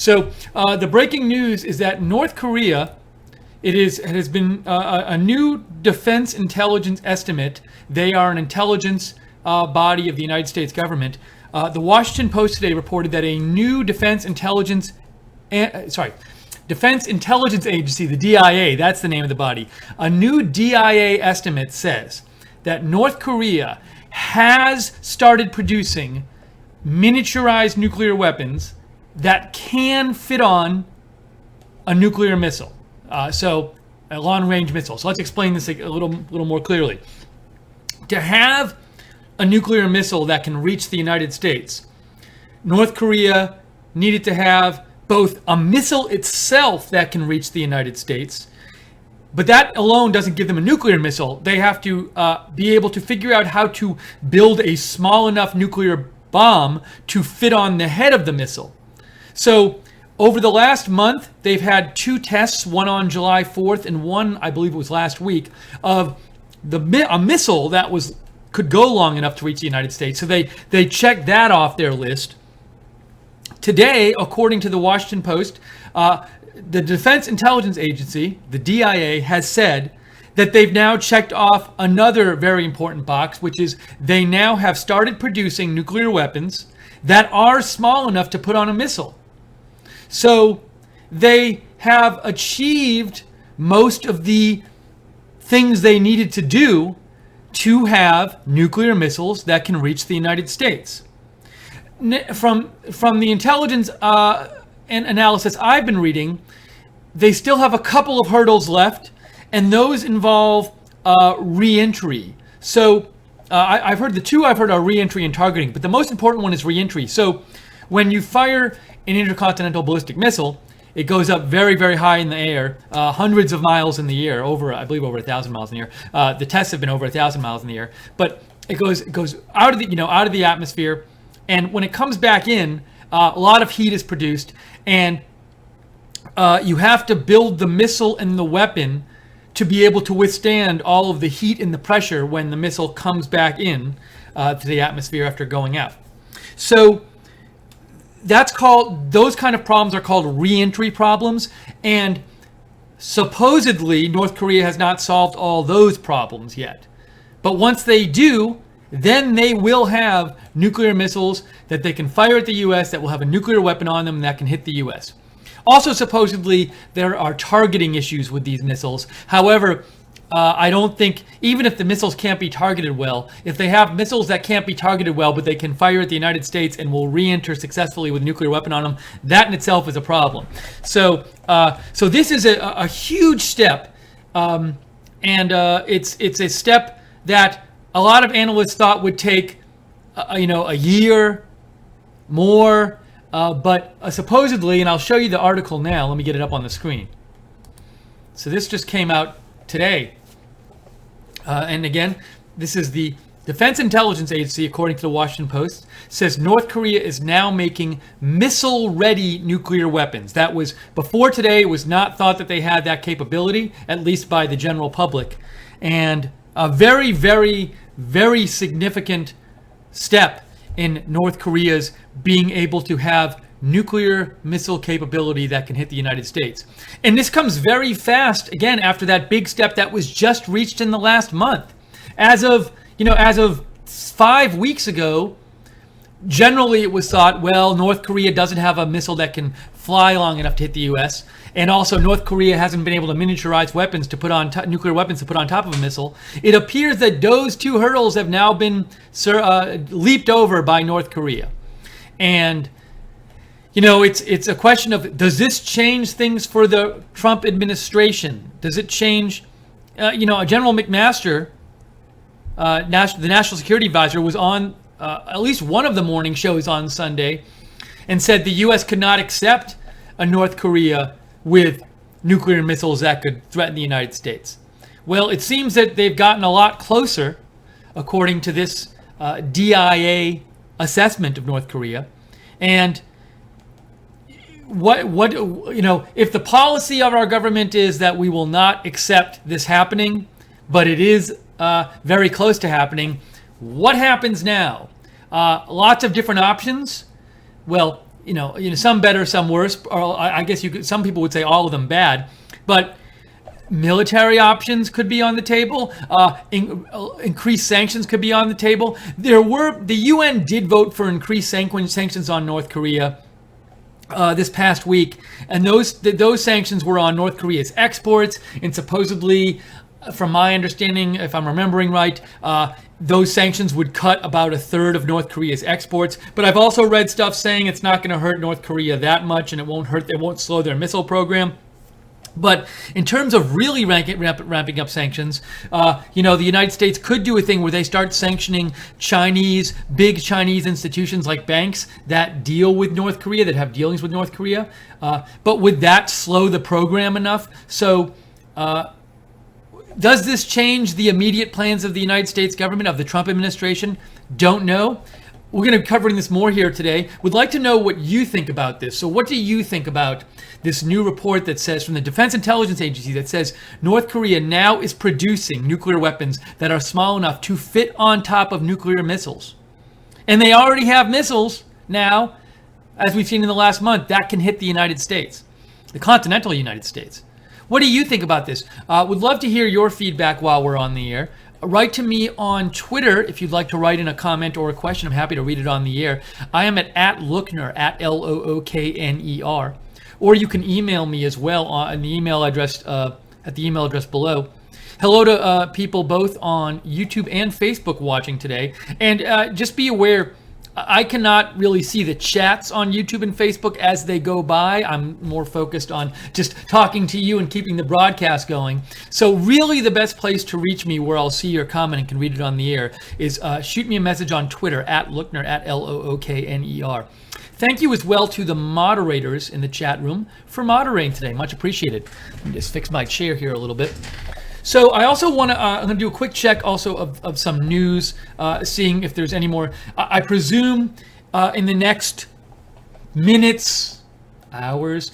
So the breaking news is that North Korea, it has been a new defense intelligence estimate. They are an intelligence body of the United States government. The Washington Post today reported that a new Defense Intelligence Agency, the DIA, that's the name of the body. A new DIA estimate says that North Korea has started producing miniaturized nuclear weapons that can fit on a nuclear missile. So a long-range missile. So let's explain this a little more clearly. To have a nuclear missile that can reach the United States, North Korea needed to have both a missile itself that can reach the United States, but that alone doesn't give them a nuclear missile. They have to be able to figure out how to build a small enough nuclear bomb to fit on the head of the missile. So over the last month, they've had 2 tests, one on July 4th and one, I believe it was last week, of a missile that could go long enough to reach the United States. So they checked that off their list. Today, according to the Washington Post, the Defense Intelligence Agency, the DIA, has said that they've now checked off another very important box, which is they now have started producing nuclear weapons that are small enough to put on a missile. So they have achieved most of the things they needed to do to have nuclear missiles that can reach the United States. From the intelligence and analysis I've been reading, they still have a couple of hurdles left, and those involve re-entry. So I've heard the two I've heard are re-entry and targeting, but the most important one is re-entry. So when you fire an intercontinental ballistic missile, it goes up very, very high in the air, hundreds of miles in the air, I believe over 1,000 miles in the air. The tests have been over 1,000 miles in the air, but it goes out of the atmosphere, and when it comes back in, a lot of heat is produced, and you have to build the missile and the weapon to be able to withstand all of the heat and the pressure when the missile comes back in to the atmosphere after going out. So those kind of problems are called re-entry problems, and supposedly North Korea has not solved all those problems yet. But once they do, then they will have nuclear missiles that they can fire at the U.S. that will have a nuclear weapon on them that can hit the U.S. Also, supposedly, there are targeting issues with these missiles. However, I don't think, even if the missiles can't be targeted well, if they have missiles that can't be targeted well, but they can fire at the United States and will re-enter successfully with a nuclear weapon on them, that in itself is a problem. So this is a huge step, and it's a step that a lot of analysts thought would take, a year more, but supposedly, and I'll show you the article now. Let me get it up on the screen. So this just came out today. And again, this is the Defense Intelligence Agency, according to the Washington Post, says North Korea is now making missile-ready nuclear weapons. That was, before today, it was not thought that they had that capability, at least by the general public. And a very, very, very significant step in North Korea's being able to have nuclear missile capability that can hit the United States. And this comes very fast, again, after that big step that was just reached in the last month. As of 5 weeks ago, generally it was thought, well, North Korea doesn't have a missile that can fly long enough to hit the U.S., and also North Korea hasn't been able to miniaturize weapons to put on nuclear weapons to put on top of a missile. It appears that those two hurdles have now been leaped over by North Korea. And it's a question of, does this change things for the Trump administration? Does it change, General McMaster, the National Security Advisor, was on at least one of the morning shows on Sunday and said the U.S. could not accept a North Korea with nuclear missiles that could threaten the United States. Well, it seems that they've gotten a lot closer, according to this DIA assessment of North Korea. And if the policy of our government is that we will not accept this happening, but it is very close to happening, what happens now? Lots of different options. Well, some better, some worse, or I guess some people would say all of them bad, but military options could be on the table. Increased sanctions could be on the table. The UN did vote for increased sanctions on North Korea this past week, and those sanctions were on North Korea's exports, and supposedly, from my understanding, if I'm remembering right, those sanctions would cut about a third of North Korea's exports. But I've also read stuff saying it's not going to hurt North Korea that much, and it won't slow their missile program. But in terms of really ramping up sanctions, the United States could do a thing where they start sanctioning big Chinese institutions like banks that deal with North Korea, that have dealings with North Korea. But would that slow the program enough? So does this change the immediate plans of the United States government, of the Trump administration? Don't know. We're going to be covering this more here today. Would like to know what you think about this. So what do you think about this new report that says, from the Defense Intelligence Agency, that says North Korea now is producing nuclear weapons that are small enough to fit on top of nuclear missiles? And they already have missiles now, as we've seen in the last month, that can hit the United States, the continental United States. What do you think about this? Would love to hear your feedback while we're on the air. Write to me on Twitter if you'd like to write in a comment or a question. I'm happy to read it on the air. I am at @Lookner, @LOOKNER. Or you can email me as well on the email address at the email address below. Hello to people both on YouTube and Facebook watching today. And just be aware, I cannot really see the chats on YouTube and Facebook as they go by. I'm more focused on just talking to you and keeping the broadcast going. So really the best place to reach me, where I'll see your comment and can read it on the air, is shoot me a message on Twitter @Lookner, @LOOKNER. Thank you as well to the moderators in the chat room for moderating today. Much appreciated. Let me just fix my chair here a little bit. So I also want to, I'm going to do a quick check also of some news, seeing if there's any more. I presume in the next minutes, hours,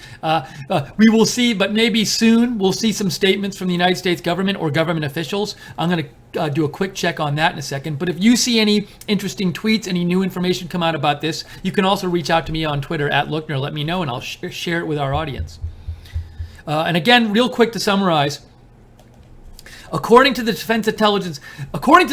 we will see, but maybe soon we'll see some statements from the United States government or government officials. I'm going to do a quick check on that in a second. But if you see any interesting tweets, any new information come out about this, you can also reach out to me on Twitter @Lookner. Let me know, and I'll share it with our audience. And again, real quick to summarize, according to the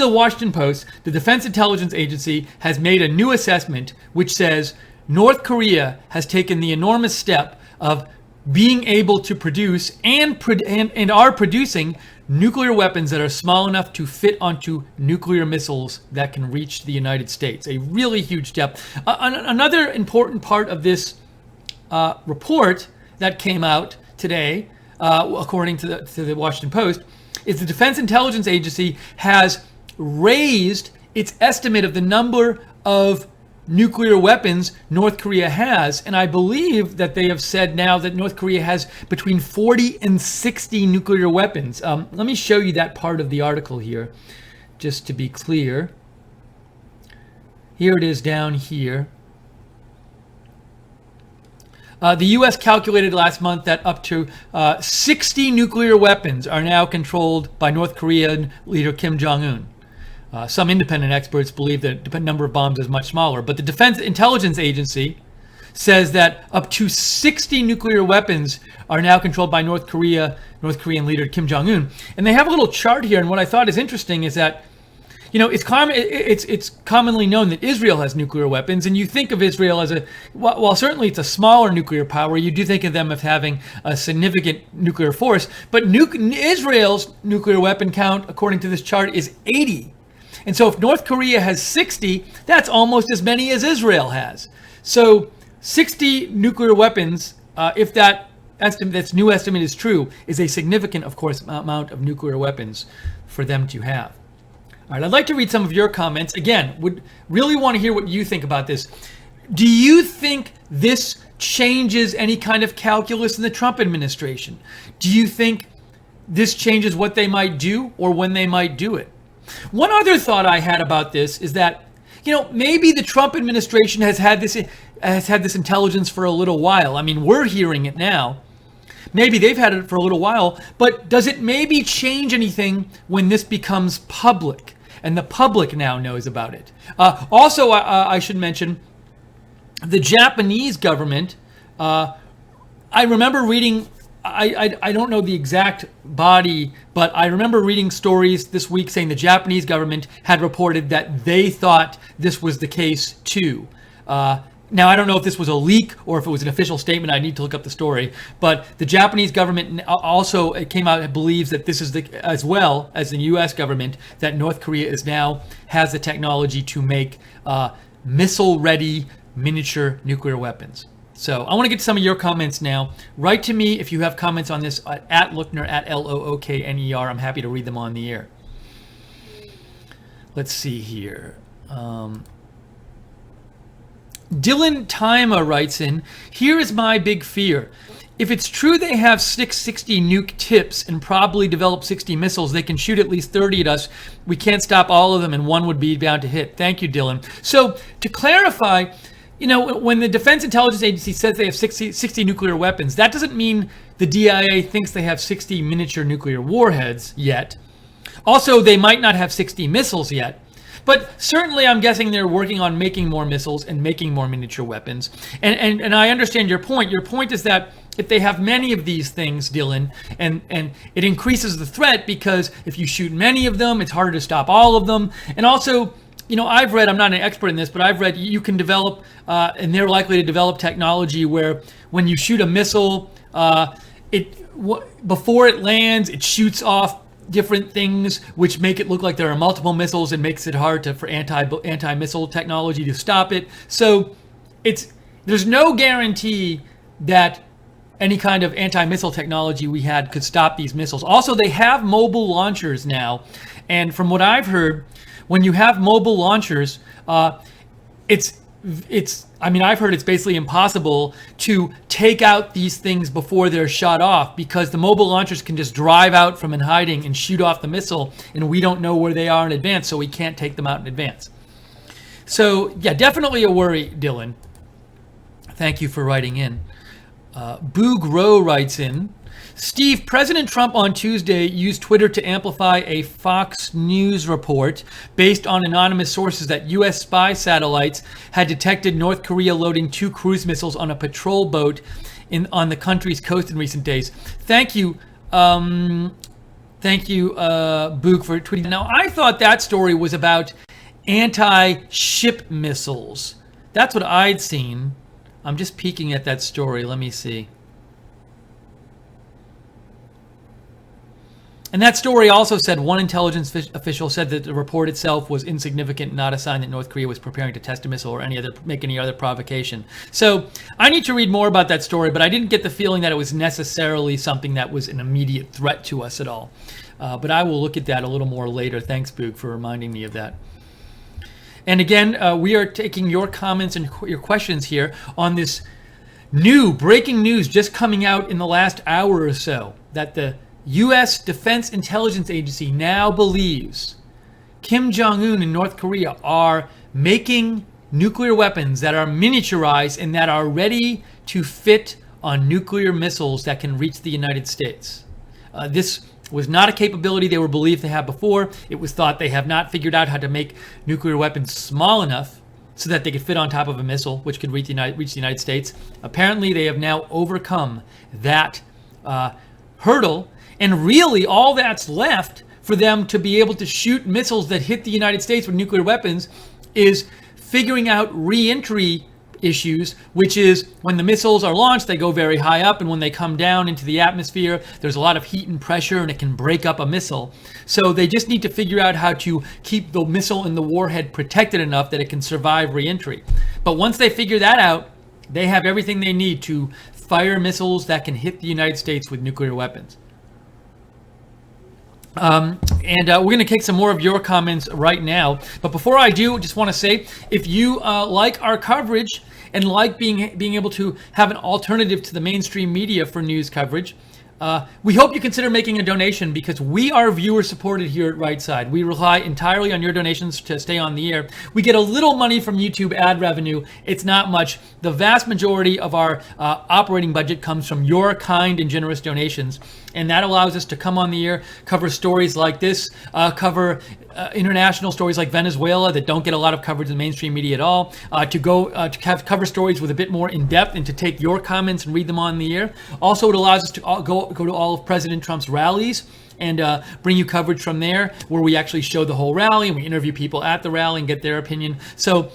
Washington Post, the Defense Intelligence Agency has made a new assessment which says North Korea has taken the enormous step of being able to produce and are producing nuclear weapons that are small enough to fit onto nuclear missiles that can reach the United States. A really huge step. Another important part of this report that came out today, according to the Washington Post, is the Defense Intelligence Agency has raised its estimate of the number of nuclear weapons North Korea has. And I believe that they have said now that North Korea has between 40 and 60 nuclear weapons. Let me show you that part of the article here, just to be clear. Here it is down here. The U.S. calculated last month that up to 60 nuclear weapons are now controlled by North Korean leader Kim Jong-un. Some independent experts believe that the number of bombs is much smaller, but the Defense Intelligence Agency says that up to 60 nuclear weapons are now controlled by North Korean leader Kim Jong-un. And they have a little chart here, and what I thought is interesting is that, it's commonly known that Israel has nuclear weapons, and you think of Israel as while certainly it's a smaller nuclear power, you do think of them as having a significant nuclear force, but Israel's nuclear weapon count, according to this chart, is 80. And so if North Korea has 60, that's almost as many as Israel has. So 60 nuclear weapons, if that new estimate is true, is a significant, of course, amount of nuclear weapons for them to have. All right, I'd like to read some of your comments. Again, would really want to hear what you think about this. Do you think this changes any kind of calculus in the Trump administration? Do you think this changes what they might do or when they might do it? One other thought I had about this is that, maybe the Trump administration has had this intelligence for a little while. I mean, we're hearing it now. Maybe they've had it for a little while, but does it maybe change anything when this becomes public and the public now knows about it? Also, I should mention, the Japanese government, I remember reading, I don't know the exact body, but I remember reading stories this week saying the Japanese government had reported that they thought this was the case too. Now, I don't know if this was a leak or if it was an official statement. I need to look up the story. But the Japanese government also came out and believes that this is as well as the U.S. government, that North Korea has the technology to make missile-ready miniature nuclear weapons. So I want to get to some of your comments now. Write to me if you have comments on this at Lookner, at Lookner. I'm happy to read them on the air. Let's see here. Dylan Tima writes in, here is my big fear. If it's true they have 660 nuke tips and probably develop 60 missiles, they can shoot at least 30 at us. We can't stop all of them and one would be bound to hit. Thank you, Dylan. So to clarify, when the Defense Intelligence Agency says they have 60 nuclear weapons, that doesn't mean the DIA thinks they have 60 miniature nuclear warheads yet. Also, they might not have 60 missiles yet. But certainly I'm guessing they're working on making more missiles and making more miniature weapons. And I understand your point. Your point is that if they have many of these things, Dylan, and it increases the threat because if you shoot many of them, it's harder to stop all of them. And also, I've read, I'm not an expert in this, but I've read you can develop, and they're likely to develop technology where when you shoot a missile, before it lands, it shoots off different things which make it look like there are multiple missiles and makes it hard for anti-missile technology to stop it. So there's no guarantee that any kind of anti-missile technology we had could stop these missiles. Also, they have mobile launchers now, and from what I've heard, when you have mobile launchers, I've heard it's basically impossible to take out these things before they're shot off because the mobile launchers can just drive out from in hiding and shoot off the missile, and we don't know where they are in advance, so we can't take them out in advance. So, yeah, definitely a worry, Dylan. Thank you for writing in. Boog Rowe writes in, Steve, President Trump on Tuesday used Twitter to amplify a Fox News report based on anonymous sources that U.S. spy satellites had detected North Korea loading 2 cruise missiles on a patrol boat on the country's coast in recent days. Thank you, Boog, for tweeting. Now, I thought that story was about anti-ship missiles. That's what I'd seen. I'm just peeking at that story. Let me see. And that story also said one intelligence official said that the report itself was insignificant, not a sign that North Korea was preparing to test a missile or make any other provocation. So I need to read more about that story, but I didn't get the feeling that it was necessarily something that was an immediate threat to us at all. But I will look at that a little more later. Thanks, Boog, for reminding me of that. And again, we are taking your comments and your questions here on this new breaking news just coming out in the last hour or so, that the U.S. Defense Intelligence Agency now believes Kim Jong-un and North Korea are making nuclear weapons that are miniaturized and that are ready to fit on nuclear missiles that can reach the United States. This was not a capability they were believed to have before. It was thought they have not figured out how to make nuclear weapons small enough so that they could fit on top of a missile, which could reach the United States. Apparently, they have now overcome that hurdle. And really, all that's left for them to be able to shoot missiles that hit the United States with nuclear weapons is figuring out re-entry issues, which is when the missiles are launched, they go very high up, and when they come down into the atmosphere, there's a lot of heat and pressure, and it can break up a missile. So they just need to figure out how to keep the missile and the warhead protected enough that it can survive re-entry. But once they figure that out, they have everything they need to fire missiles that can hit the United States with nuclear weapons. We're going to take some more of your comments right now. But before I do, just want to say, if you like our coverage and like being able to have an alternative to the mainstream media for news coverage, We hope you consider making a donation because we are viewer supported here at Right Side. We rely entirely on your donations to stay on the air. We get a little money from YouTube ad revenue. It's not much. The vast majority of our operating budget comes from your kind and generous donations. And that allows us to come on the air, cover stories like this, cover international stories like Venezuela that don't get a lot of coverage in the mainstream media at all, to cover stories with a bit more in depth and to take your comments and read them on the air. Also, it allows us to go to all of President Trump's rallies and bring you coverage from there where we actually show the whole rally and we interview people at the rally and get their opinion. So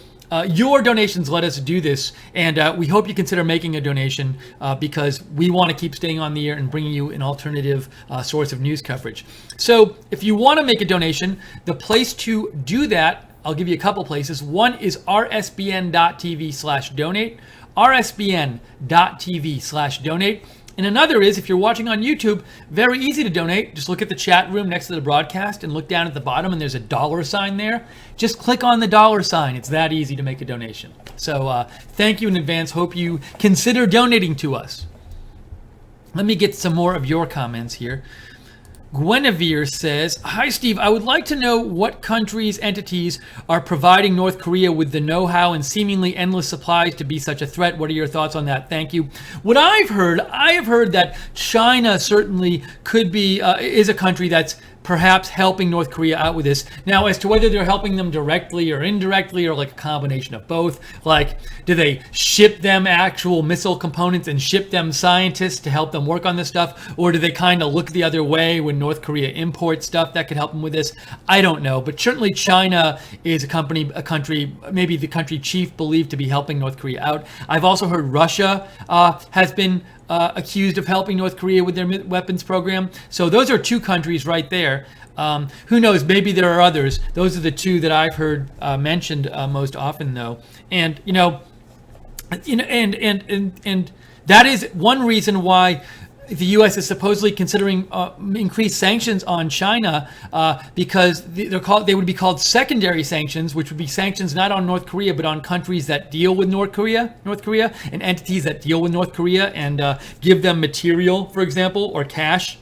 your donations let us do this, and we hope you consider making a donation because we want to keep staying on the air and bringing you an alternative source of news coverage. So if you want to make a donation, the place to do that, I'll give you a couple places. One is rsbn.tv/donate, rsbn.tv/donate. And another is, if you're watching on YouTube, very easy to donate. Just look at the chat room next to the broadcast and look down at the bottom and there's a dollar sign there. Just click on the dollar sign. It's that easy to make a donation. So thank you in advance. Hope you consider donating to us. Let me get some more of your comments here. Guinevere says, "Hi, Steve. I would like to know what countries' entities are providing North Korea with the know-how and seemingly endless supplies to be such a threat. What are your thoughts on that? Thank you." What I have heard that China certainly could be, is a country that's perhaps helping North Korea out with this. Now, as to whether they're helping them directly or indirectly or like a combination of both, like do they ship them actual missile components and ship them scientists to help them work on this stuff? Or do they kind of look the other way when North Korea imports stuff that could help them with this? I don't know. But certainly China is a country, maybe the country chief believed to be helping North Korea out. I've also heard Russia has been accused of helping North Korea with their weapons program. So those are two countries right there. Who knows? Maybe there are others. Those are the two that I've heard mentioned most often, though. And and that is one reason why the U.S. is supposedly considering increased sanctions on China because they would be called secondary sanctions, which would be sanctions not on North Korea but on countries that deal with North Korea, and entities that deal with North Korea and give them material, for example, or cash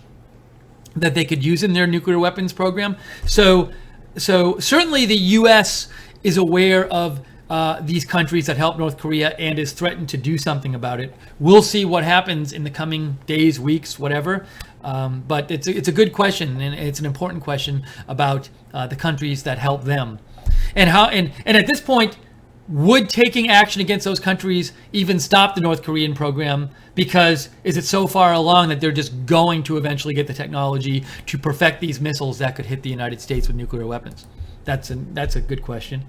that they could use in their nuclear weapons program. So certainly the U.S. is aware of these countries that help North Korea and is threatened to do something about it. We'll see what happens in the coming days, weeks, whatever. But it's a good question, and it's an important question about the countries that help them, and how. And at this point, would taking action against those countries even stop the North Korean program? Because is it so far along that they're just going to eventually get the technology to perfect these missiles that could hit the United States with nuclear weapons? That's a good question.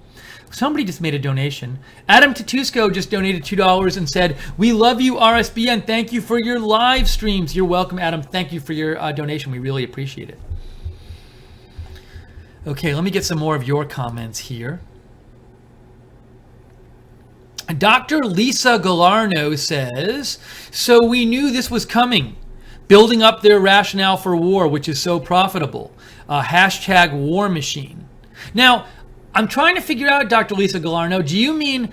Somebody just made a donation. Adam Tatusco just donated $2 and said, "We love you, RSBN. Thank you for your live streams." You're welcome, Adam. Thank you for your donation. We really appreciate it. Okay, let me get some more of your comments here. Dr. Lisa Galarno says, "So we knew this was coming. Building up their rationale for war, which is so profitable. Hashtag war machine." Now, I'm trying to figure out, Dr. Lisa Galarno, do you mean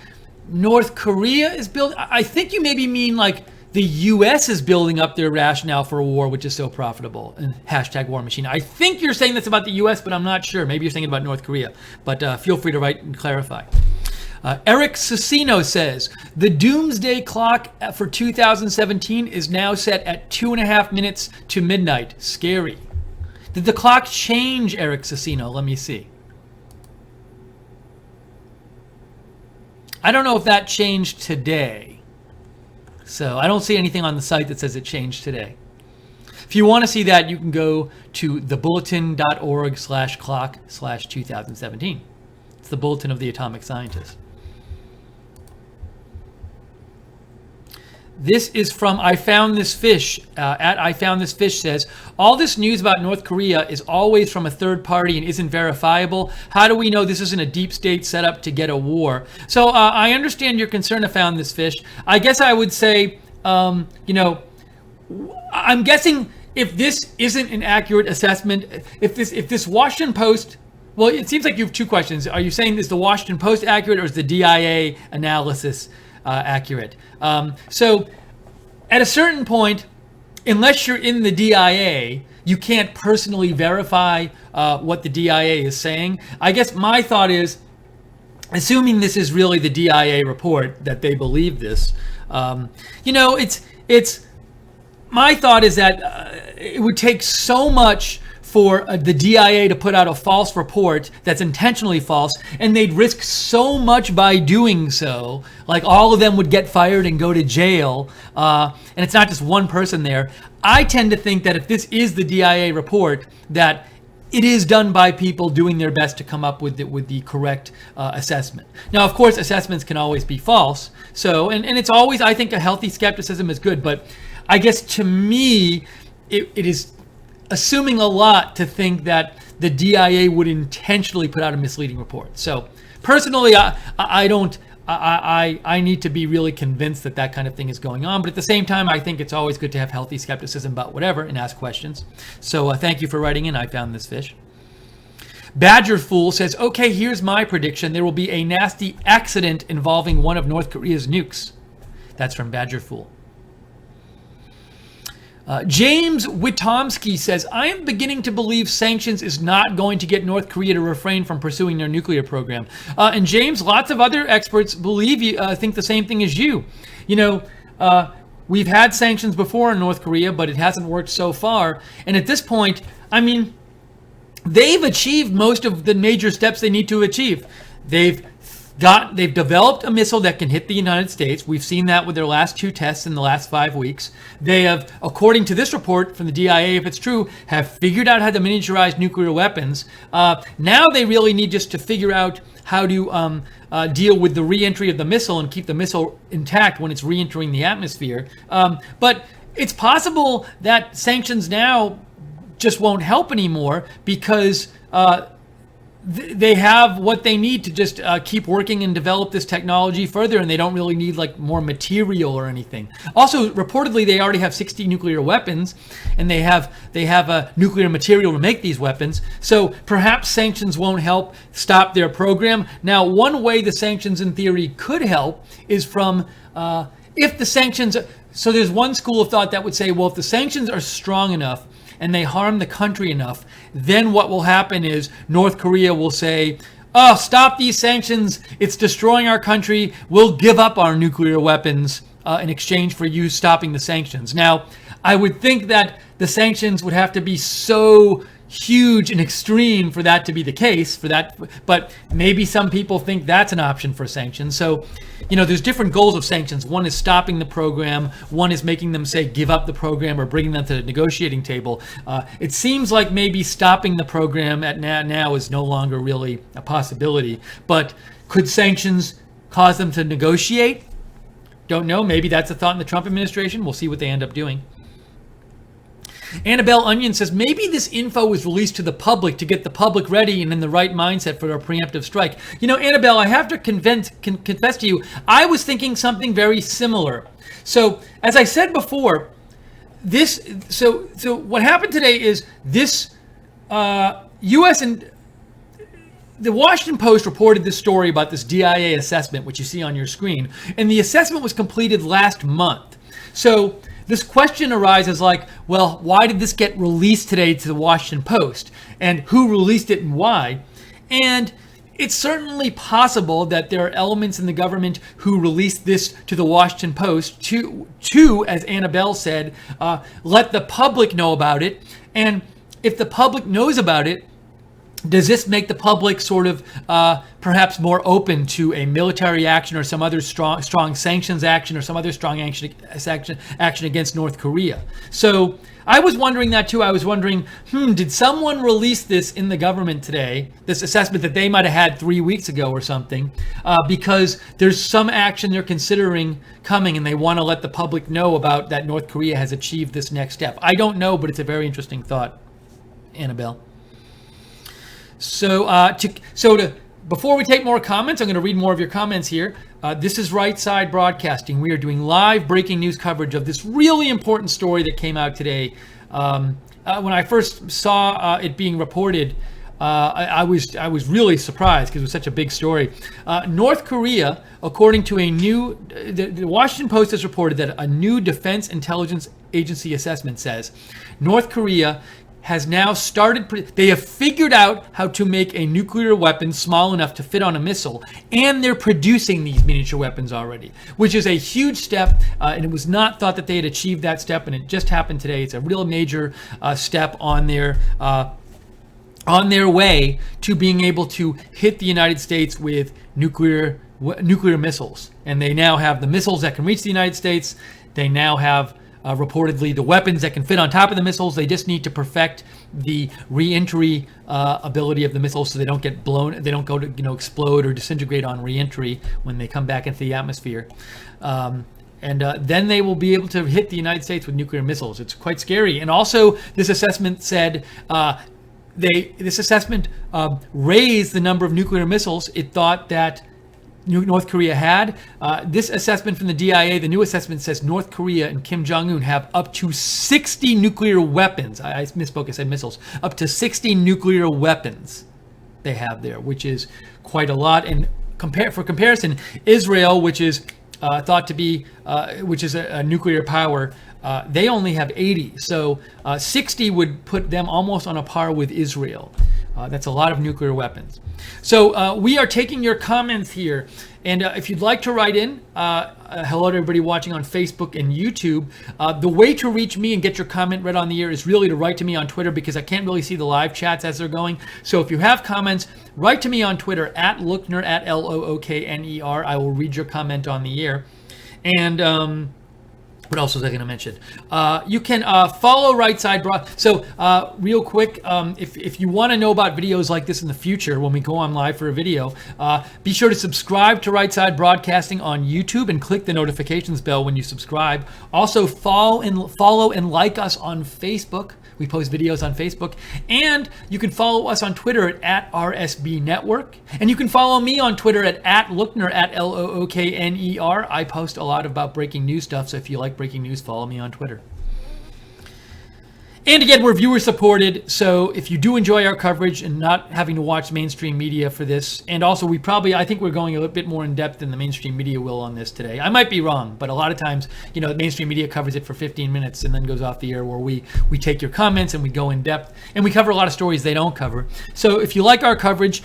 North Korea is building? I think you maybe mean like the U.S. is building up their rationale for war, which is so profitable, and hashtag war machine. I think you're saying that's about the U.S., but I'm not sure. Maybe you're saying about North Korea, but feel free to write and clarify. Eric Cicino says, "The doomsday clock for 2017 is now set at 2.5 minutes to midnight. Scary." Did the clock change, Eric Cicino? Let me see. I don't know if that changed today. So I don't see anything on the site that says it changed today. If you want to see that, you can go to thebulletin.org/clock/2017. It's the Bulletin of the Atomic Scientist. This is from I Found This Fish. At I Found This Fish says, "All this news about North Korea is always from a third party and isn't verifiable. How do we know this isn't a deep state setup to get a war?" So I understand your concern, I Found This Fish. I guess I would say, I'm guessing if this isn't an accurate assessment, if this Washington Post, well, it seems like you have two questions. Are you saying is the Washington Post accurate or is the DIA analysis accurate? So at a certain point, unless you're in the DIA, you can't personally verify what the DIA is saying. I guess my thought is, assuming this is really the DIA report, that they believe this, it's my thought is that it would take so much for the DIA to put out a false report that's intentionally false, and they'd risk so much by doing so. Like, all of them would get fired and go to jail, and it's not just one person there. I tend to think that if this is the DIA report, that it is done by people doing their best to come up with the correct assessment. Now, of course, assessments can always be false. So, and it's always, I think, a healthy skepticism is good. But I guess to me, it is assuming a lot to think that the DIA would intentionally put out a misleading report. So, personally, I don't. I need to be really convinced that that kind of thing is going on. But at the same time, I think it's always good to have healthy skepticism about whatever and ask questions. So thank you for writing in. I found this fish. Badger Fool says, okay, here's my prediction. There will be a nasty accident involving one of North Korea's nukes. That's from Badger Fool. James Witomski says, I am beginning to believe sanctions is not going to get North Korea to refrain from pursuing their nuclear program. And James, lots of other experts think the same thing as you. We've had sanctions before in North Korea, but it hasn't worked so far. And at this point, I mean, they've achieved most of the major steps they need to achieve. They've developed a missile that can hit the United States. We've seen that with their last 2 tests in the last 5 weeks. They have, according to this report from the DIA, if it's true, have figured out how to miniaturize nuclear weapons. Now they really need just to figure out how to deal with the re-entry of the missile and keep the missile intact when it's re-entering the atmosphere. But it's possible that sanctions now just won't help anymore because they have what they need to just keep working and develop this technology further, and they don't really need like more material or anything. Also, reportedly, they already have 60 nuclear weapons, and they have a nuclear material to make these weapons. So perhaps sanctions won't help stop their program. Now, one way the sanctions in theory could help is from if the sanctions. So there's one school of thought that would say, well, if the sanctions are strong enough and they harm the country enough, then what will happen is North Korea will say, oh, stop these sanctions. It's destroying our country. We'll give up our nuclear weapons in exchange for you stopping the sanctions. Now, I would think that the sanctions would have to be so huge and extreme for that to be the case, but maybe some people think that's an option for sanctions. So, there's different goals of sanctions. One is stopping the program. One is making them say give up the program or bringing them to the negotiating table. It seems like maybe stopping the program at now is no longer really a possibility. But could sanctions cause them to negotiate? Don't know. Maybe that's a thought in the Trump administration. We'll see what they end up doing. Annabelle Onion says, maybe this info was released to the public to get the public ready and in the right mindset for a preemptive strike. Annabelle, I have to confess to you, I was thinking something very similar. So, as I said before, so what happened today is this U.S. and the Washington Post reported this story about this DIA assessment, which you see on your screen, and the assessment was completed last month. So this question arises like, well, why did this get released today to the Washington Post? And who released it and why? And it's certainly possible that there are elements in the government who released this to the Washington Post to as Annabelle said, let the public know about it. And if the public knows about it, does this make the public sort of perhaps more open to a military action or some other strong sanctions action or some other strong action against North Korea? So I was wondering that too. I was wondering, did someone release this in the government today, this assessment that they might have had 3 weeks ago or something, because there's some action they're considering coming and they want to let the public know about that North Korea has achieved this next step? I don't know, but it's a very interesting thought, Annabelle. So, before we take more comments, I'm going to read more of your comments here. This is Right Side Broadcasting. We are doing live breaking news coverage of this really important story that came out today. When I first saw it being reported, I was really surprised because it was such a big story. North Korea, according to the Washington Post has reported that a new Defense Intelligence Agency assessment says North Korea has now they have figured out how to make a nuclear weapon small enough to fit on a missile, and they're producing these miniature weapons already, which is a huge step, and it was not thought that they had achieved that step, and it just happened today. It's a real major step on their way to being able to hit the United States with nuclear missiles. And they now have the missiles that can reach the United States. They now have reportedly the weapons that can fit on top of the missiles. They just need to perfect the re-entry ability of the missiles so they don't get blown, they don't go to explode or disintegrate on re-entry when they come back into the atmosphere. And then they will be able to hit the United States with nuclear missiles. It's quite scary. And also, this assessment said raised the number of nuclear missiles it thought that North Korea had. This assessment from the DIA, the new assessment says North Korea and Kim Jong-un have up to 60 nuclear weapons. I misspoke, I said missiles. Up to 60 nuclear weapons they have there, which is quite a lot. And for comparison, Israel, which is thought to be, which is a nuclear power, they only have 80. So 60 would put them almost on a par with Israel. That's a lot of nuclear weapons. So we are taking your comments here. And if you'd like to write in, hello to everybody watching on Facebook and YouTube. The way to reach me and get your comment read on the air is really to write to me on Twitter, because I can't really see the live chats as they're going. So if you have comments, write to me on Twitter at Lookner, at Lookner. I will read your comment on the air. And what else was I going to mention? You can follow Right Side Broad. So real quick, if you want to know about videos like this in the future, when we go on live for a video, be sure to subscribe to Right Side Broadcasting on YouTube and click the notifications bell when you subscribe. Also follow and like us on Facebook. We post videos on Facebook. And you can follow us on Twitter at RSB Network. And you can follow me on Twitter at Lookner, at Lookner. I post a lot about breaking news stuff, so if you like breaking news, follow me on Twitter. And again, we're viewer supported, so if you do enjoy our coverage and not having to watch mainstream media for this, and also I think we're going a little bit more in depth than the mainstream media will on this today. I might be wrong, but a lot of times, the mainstream media covers it for 15 minutes and then goes off the air, where we take your comments and we go in depth, and we cover a lot of stories they don't cover. So if you like our coverage,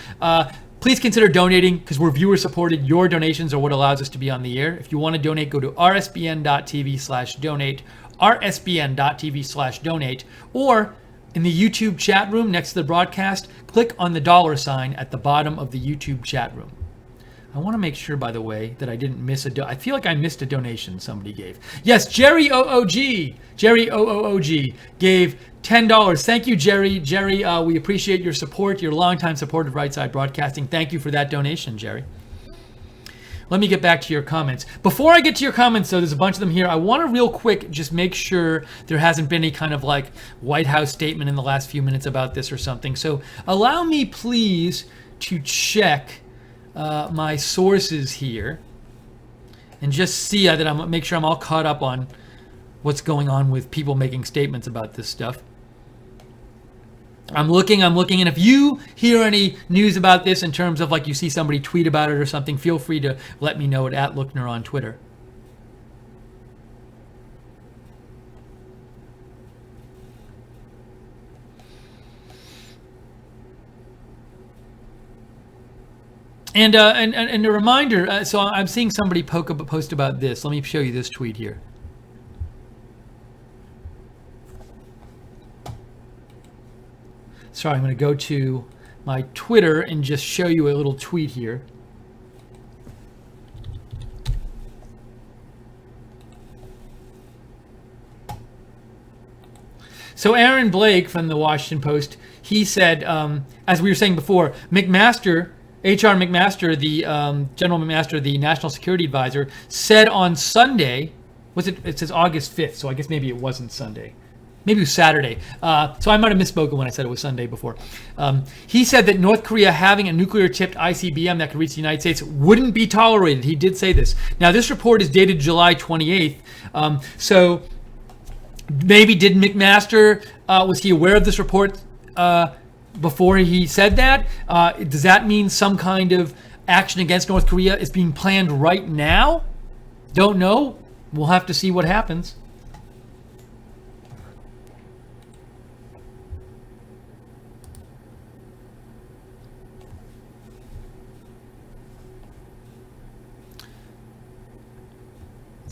please consider donating, because we're viewer supported. Your donations are what allows us to be on the air. If you want to donate, go to rsbn.tv/donate, rsbn.tv/donate, or in the YouTube chat room next to the broadcast, click on the $sign at the bottom of the YouTube chat room. I want to make sure, by the way, that I didn't miss I feel like I missed a donation somebody gave. Yes, Jerry OOG gave $10. Thank you, Jerry. Jerry, we appreciate your support, your longtime support of Right Side Broadcasting. Thank you for that donation, Jerry. Let me get back to your comments. Before I get to your comments, though, there's a bunch of them here. I want to real quick just make sure there hasn't been any kind of like White House statement in the last few minutes about this or something. So allow me, please, to check my sources here and just see that make sure I'm all caught up on what's going on with people making statements about this stuff. I'm looking, and if you hear any news about this in terms of like you see somebody tweet about it or something, feel free to let me know at Lookner on Twitter. And a reminder, so I'm seeing somebody post about this. Let me show you this tweet here. Sorry, I'm going to go to my Twitter and just show you a little tweet here. So Aaron Blake from the Washington Post, he said, as we were saying before, H.R. McMaster, the General McMaster, the National Security Advisor, said on Sunday, it says August 5th, so I guess maybe it wasn't Sunday. Maybe it was Saturday. So I might have misspoken when I said it was Sunday before. He said that North Korea having a nuclear-tipped ICBM that could reach the United States wouldn't be tolerated. He did say this. Now, this report is dated July 28th. So maybe did McMaster, was he aware of this report before he said that. Does that mean some kind of action against North Korea is being planned right now? Don't know. We'll have to see what happens.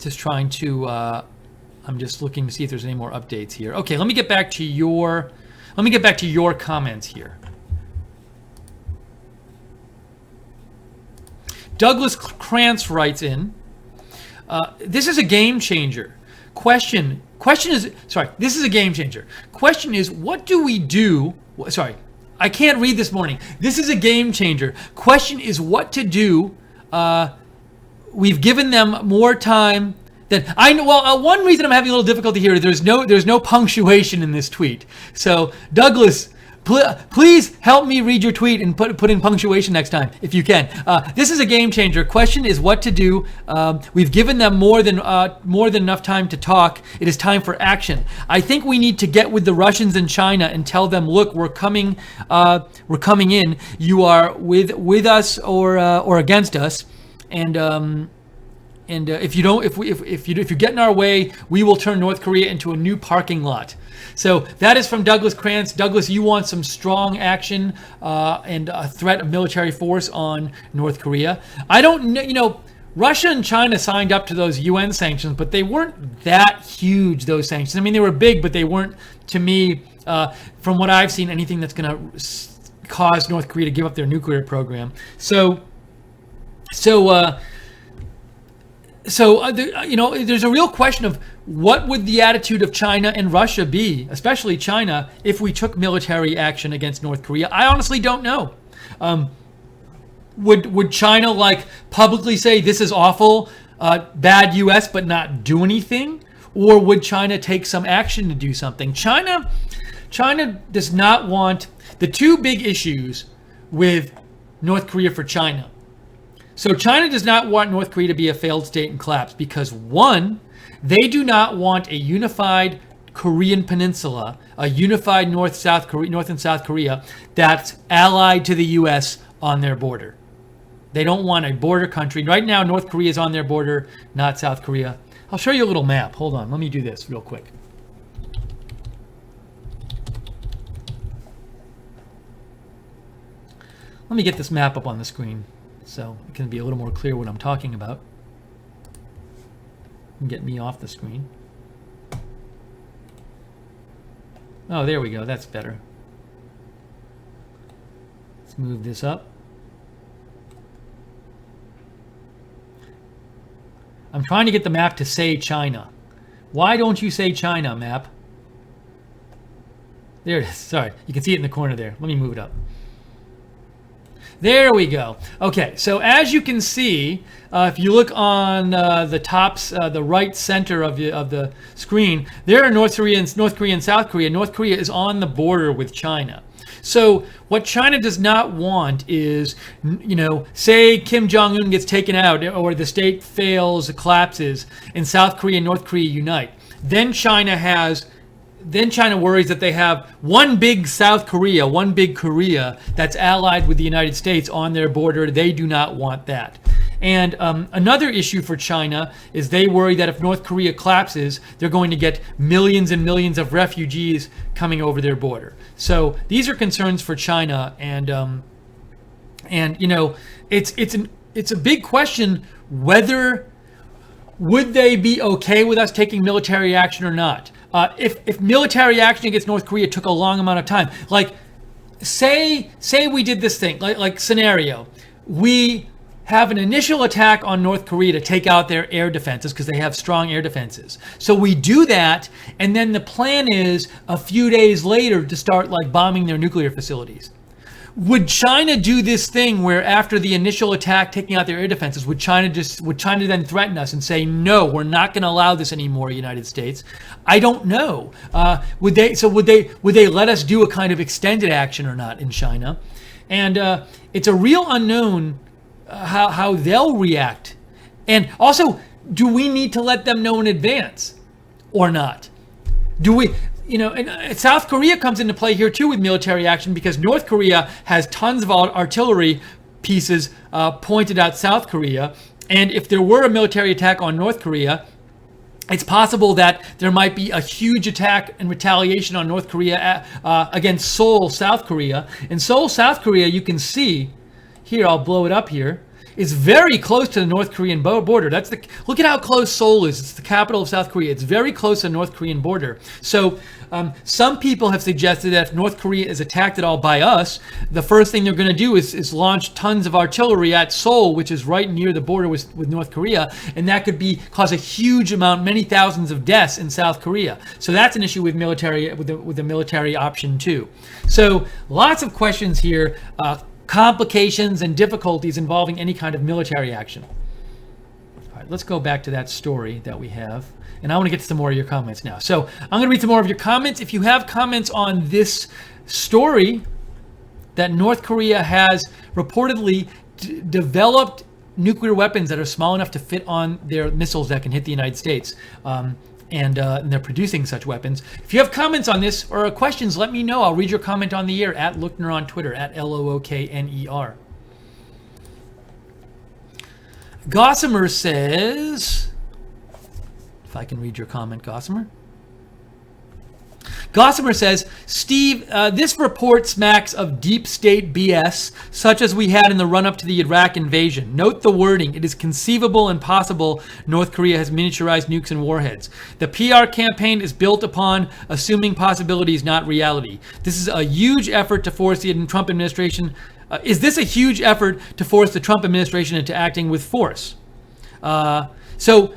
Just trying to, I'm just looking to see if there's any more updates here. Okay, let me get back to your comments here. Douglas Krantz writes in, this is a game changer. Question is, this is a game changer. Question is, what do we do? Sorry, I can't read this morning. This is a game changer. Question is what to do. We've given them more time than I know. Well, one reason I'm having a little difficulty here, there's no punctuation in this tweet. So Douglas, please help me read your tweet and put in punctuation next time if you can. This is a game changer. Question is what to do. We've given them more than enough time to talk. It is time for action. I think we need to get with the Russians and China and tell them, look, we're coming in. You are with us or against us. And if you get in our way, we will turn North Korea into a new parking lot. So that is from Douglas Krantz. Douglas, you want some strong action and a threat of military force on North Korea. I don't know. Russia and China signed up to those UN sanctions, but they weren't that huge. Those sanctions. I mean, they were big, but they weren't, to me, from what I've seen, anything that's going to cause North Korea to give up their nuclear program. There's a real question of what would the attitude of China and Russia be, especially China, if we took military action against North Korea. I honestly don't know. Would China publicly say this is awful, bad U.S., but not do anything, or would China take some action to do something? China does not want the two big issues with North Korea for China. So China does not want North Korea to be a failed state and collapse because, one, they do not want a unified Korean peninsula, a unified North and South Korea that's allied to the U.S. on their border. They don't want a border country. Right now, North Korea is on their border, not South Korea. I'll show you a little map. Hold on. Let me do this real quick. Let me get this map up on the screen so it can be a little more clear what I'm talking about. And get me off the screen. Oh, there we go. That's better. Let's move this up. I'm trying to get the map to say China. Why don't you say China, map? There it is. Sorry. You can see it in the corner there. Let me move it up. There we go. Okay, so as you can see, if you look on the right center of the screen, there are North Korea and South Korea. North Korea is on the border with China. So what China does not want is, say Kim Jong-un gets taken out or the state fails, collapses, and South Korea and North Korea unite. Then China worries that they have one big South Korea, one big Korea that's allied with the United States on their border. They do not want that. And another issue for China is they worry that if North Korea collapses, they're going to get millions and millions of refugees coming over their border. So these are concerns for China, and it's a big question whether would they be okay with us taking military action or not. If military action against North Korea took a long amount of time, like say we did this thing, like scenario, we have an initial attack on North Korea to take out their air defenses because they have strong air defenses. So we do that, and then the plan is a few days later to start bombing their nuclear facilities. Would China do this thing where after the initial attack, taking out their air defenses, would China then threaten us and say, no, we're not going to allow this anymore, United States? I don't know. Would they let us do a kind of extended action or not in China? And it's a real unknown how they'll react. And also, do we need to let them know in advance or not? Do we? and South Korea comes into play here too with military action, because North Korea has tons of artillery pieces pointed at South Korea. And if there were a military attack on North Korea, it's possible that there might be a huge attack and retaliation on North Korea against Seoul, South Korea. In Seoul, South Korea, you can see, here, I'll blow it up here, is very close to the North Korean border. Look at how close Seoul is. It's the capital of South Korea. It's very close to the North Korean border. So some people have suggested that if North Korea is attacked at all by us, the first thing they're going to do is launch tons of artillery at Seoul, which is right near the border with North Korea, and that could cause a huge amount, many thousands of deaths in South Korea. So that's an issue with the military option too. So lots of questions here. Complications and difficulties involving any kind of military action. All right, let's go back to that story that we have. And I want to get to some more of your comments now. So I'm going to read some more of your comments. If you have comments on this story that North Korea has reportedly developed nuclear weapons that are small enough to fit on their missiles that can hit the United States, and they're producing such weapons. If you have comments on this or questions, let me know. I'll read your comment on the air at Lookner on Twitter, at Lookner. Gossamer says, if I can read your comment, Gossamer. Gossamer says, Steve, this report smacks of deep state BS, such as we had in the run-up to the Iraq invasion. Note the wording. It is conceivable and possible North Korea has miniaturized nukes and warheads. The PR campaign is built upon assuming possibilities, not reality. This is a huge effort to force the Trump administration. Is this a huge effort to force the Trump administration into acting with force? So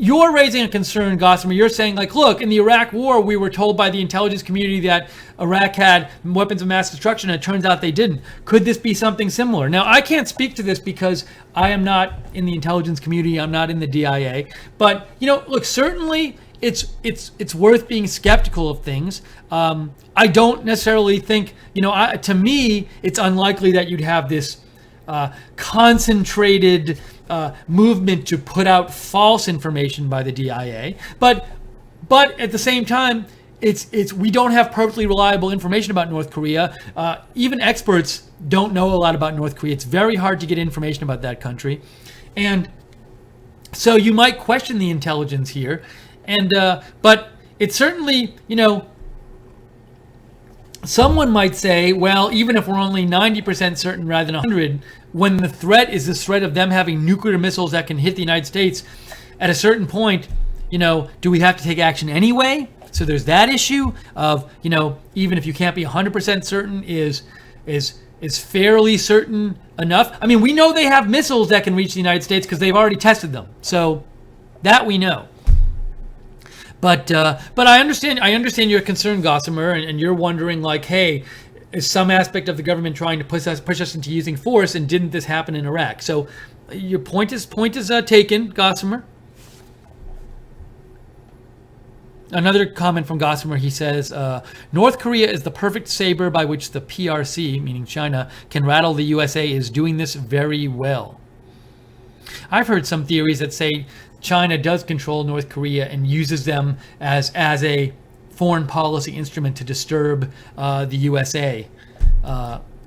you're raising a concern, Gossamer. You're saying, like, look, in the Iraq war, we were told by the intelligence community that Iraq had weapons of mass destruction, and it turns out they didn't. Could this be something similar? Now, I can't speak to this because I am not in the intelligence community. I'm not in the DIA. But, look, certainly it's worth being skeptical of things. I don't necessarily think, to me, it's unlikely that you'd have this concentrated movement to put out false information by the DIA, but at the same time, it's we don't have perfectly reliable information about North Korea. Even experts don't know a lot about North Korea. It's very hard to get information about that country, and so you might question the intelligence here, and but it's certainly someone might say, well, even if we're only 90% certain rather than 100, when the threat is this threat of them having nuclear missiles that can hit the United States, at a certain point, do we have to take action anyway? So there's that issue of, even if you can't be 100% certain, is fairly certain enough? I mean, we know they have missiles that can reach the United States because they've already tested them. So that we know. But I understand your concern, Gossamer, and you're wondering, like, hey, is some aspect of the government trying to push us into using force, and didn't this happen in Iraq? So your point is taken, Gossamer. Another comment from Gossamer, he says, North Korea is the perfect saber by which the PRC, meaning China, can rattle the USA, is doing this very well. I've heard some theories that say China does control North Korea and uses them as a foreign policy instrument to disturb the USA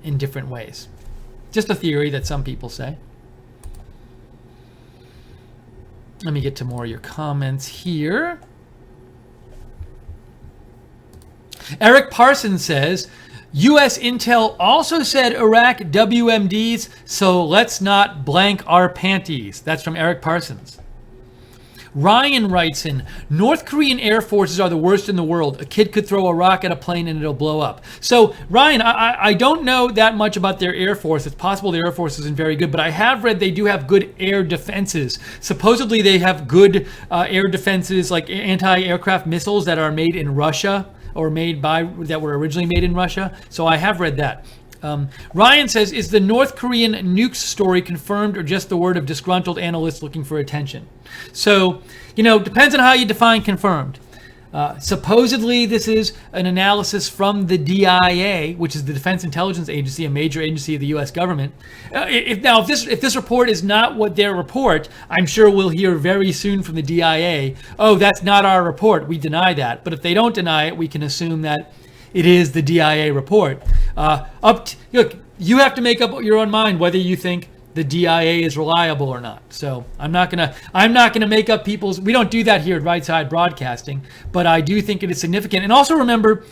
in different ways. Just a theory that some people say. Let me get to more of your comments here. Eric Parsons says, U.S. intel also said Iraq WMDs, so let's not blank our panties. That's from Eric Parsons. Ryan writes in, North Korean air forces are the worst in the world. A kid could throw a rock at a plane and it'll blow up. So, Ryan, I don't know that much about their air force. It's possible their air force isn't very good, but I have read they do have good air defenses. Supposedly they have good air defenses, like anti-aircraft missiles that are made in Russia, or that were originally made in Russia. So I have read that. Ryan says, is the North Korean nukes story confirmed or just the word of disgruntled analysts looking for attention? So, depends on how you define confirmed. Supposedly, this is an analysis from the DIA, which is the Defense Intelligence Agency, a major agency of the U.S. government. If this report is not what their report, I'm sure we'll hear very soon from the DIA, oh, that's not our report, we deny that. But if they don't deny it, we can assume that it is the DIA report. Look, you have to make up your own mind whether you think the DIA is reliable or not. So I'm not gonna make up people's. We don't do that here at Right Side Broadcasting, but I do think it is significant. And also remember,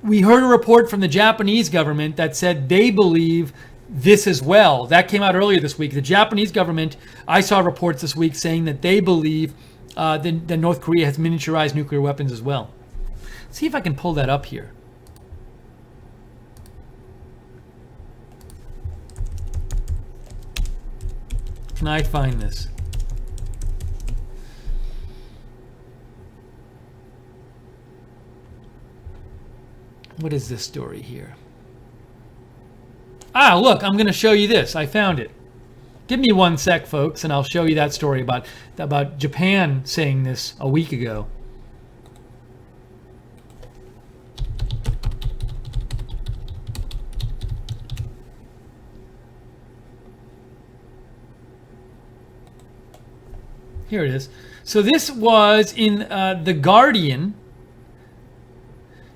we heard a report from the Japanese government that said they believe this as well. That came out earlier this week. The Japanese government, I saw reports this week saying that they believe that North Korea has miniaturized nuclear weapons as well. Let's see if I can pull that up here. Can I find this? What is this story here? Ah, look, I'm going to show you this. I found it. Give me 1 sec, folks, and I'll show you that story about Japan saying this a week ago. Here it is. So this was in The Guardian.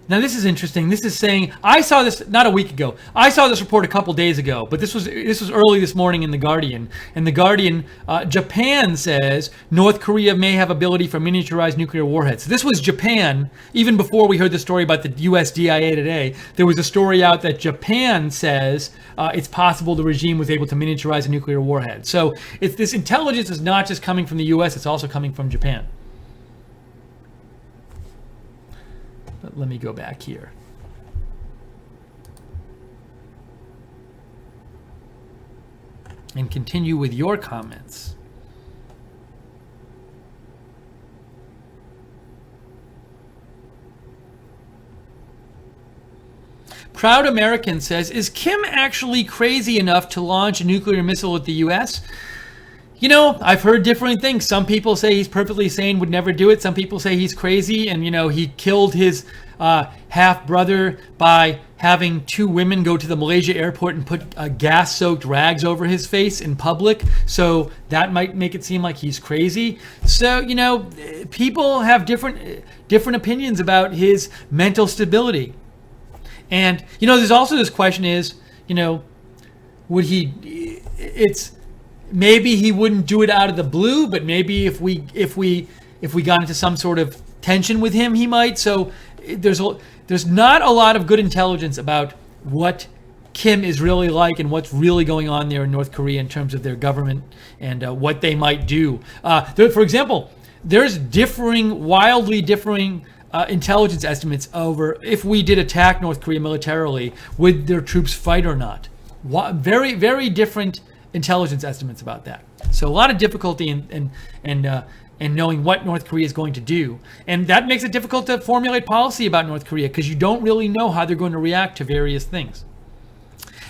Now this is interesting. This is saying, I saw this not a week ago. I saw this report a couple days ago, but this was early this morning in The Guardian. And The Guardian, Japan says North Korea may have ability for miniaturized nuclear warheads. This was Japan, even before we heard the story about the US DIA today. There was a story out that Japan says it's possible the regime was able to miniaturize a nuclear warhead. So this intelligence is not just coming from the US, it's also coming from Japan. But let me go back here. And continue with your comments. Proud American says, is Kim actually crazy enough to launch a nuclear missile at the U.S.? You know, I've heard different things. Some people say he's perfectly sane, would never do it. Some people say he's crazy, and, you know, he killed his half-brother by having 2 women go to the Malaysia airport and put gas-soaked rags over his face in public. So that might make it seem like he's crazy. So, you know, people have different opinions about his mental stability. And, you know, there's also this question is, you know, would he, maybe he wouldn't do it out of the blue, but maybe if we got into some sort of tension with him, he might. So there's not a lot of good intelligence about what Kim is really like and what's really going on there in North Korea in terms of their government and what they might do. For example, there's wildly differing intelligence estimates over if we did attack North Korea militarily, would their troops fight or not? Very, very different intelligence estimates about that. So a lot of difficulty in knowing what North Korea is going to do. And that makes it difficult to formulate policy about North Korea because you don't really know how they're going to react to various things.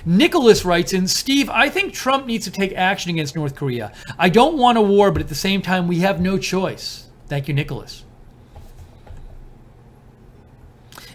Nicholas writes in, Steve, I think Trump needs to take action against North Korea. I don't want a war, but at the same time, we have no choice. Thank you, Nicholas.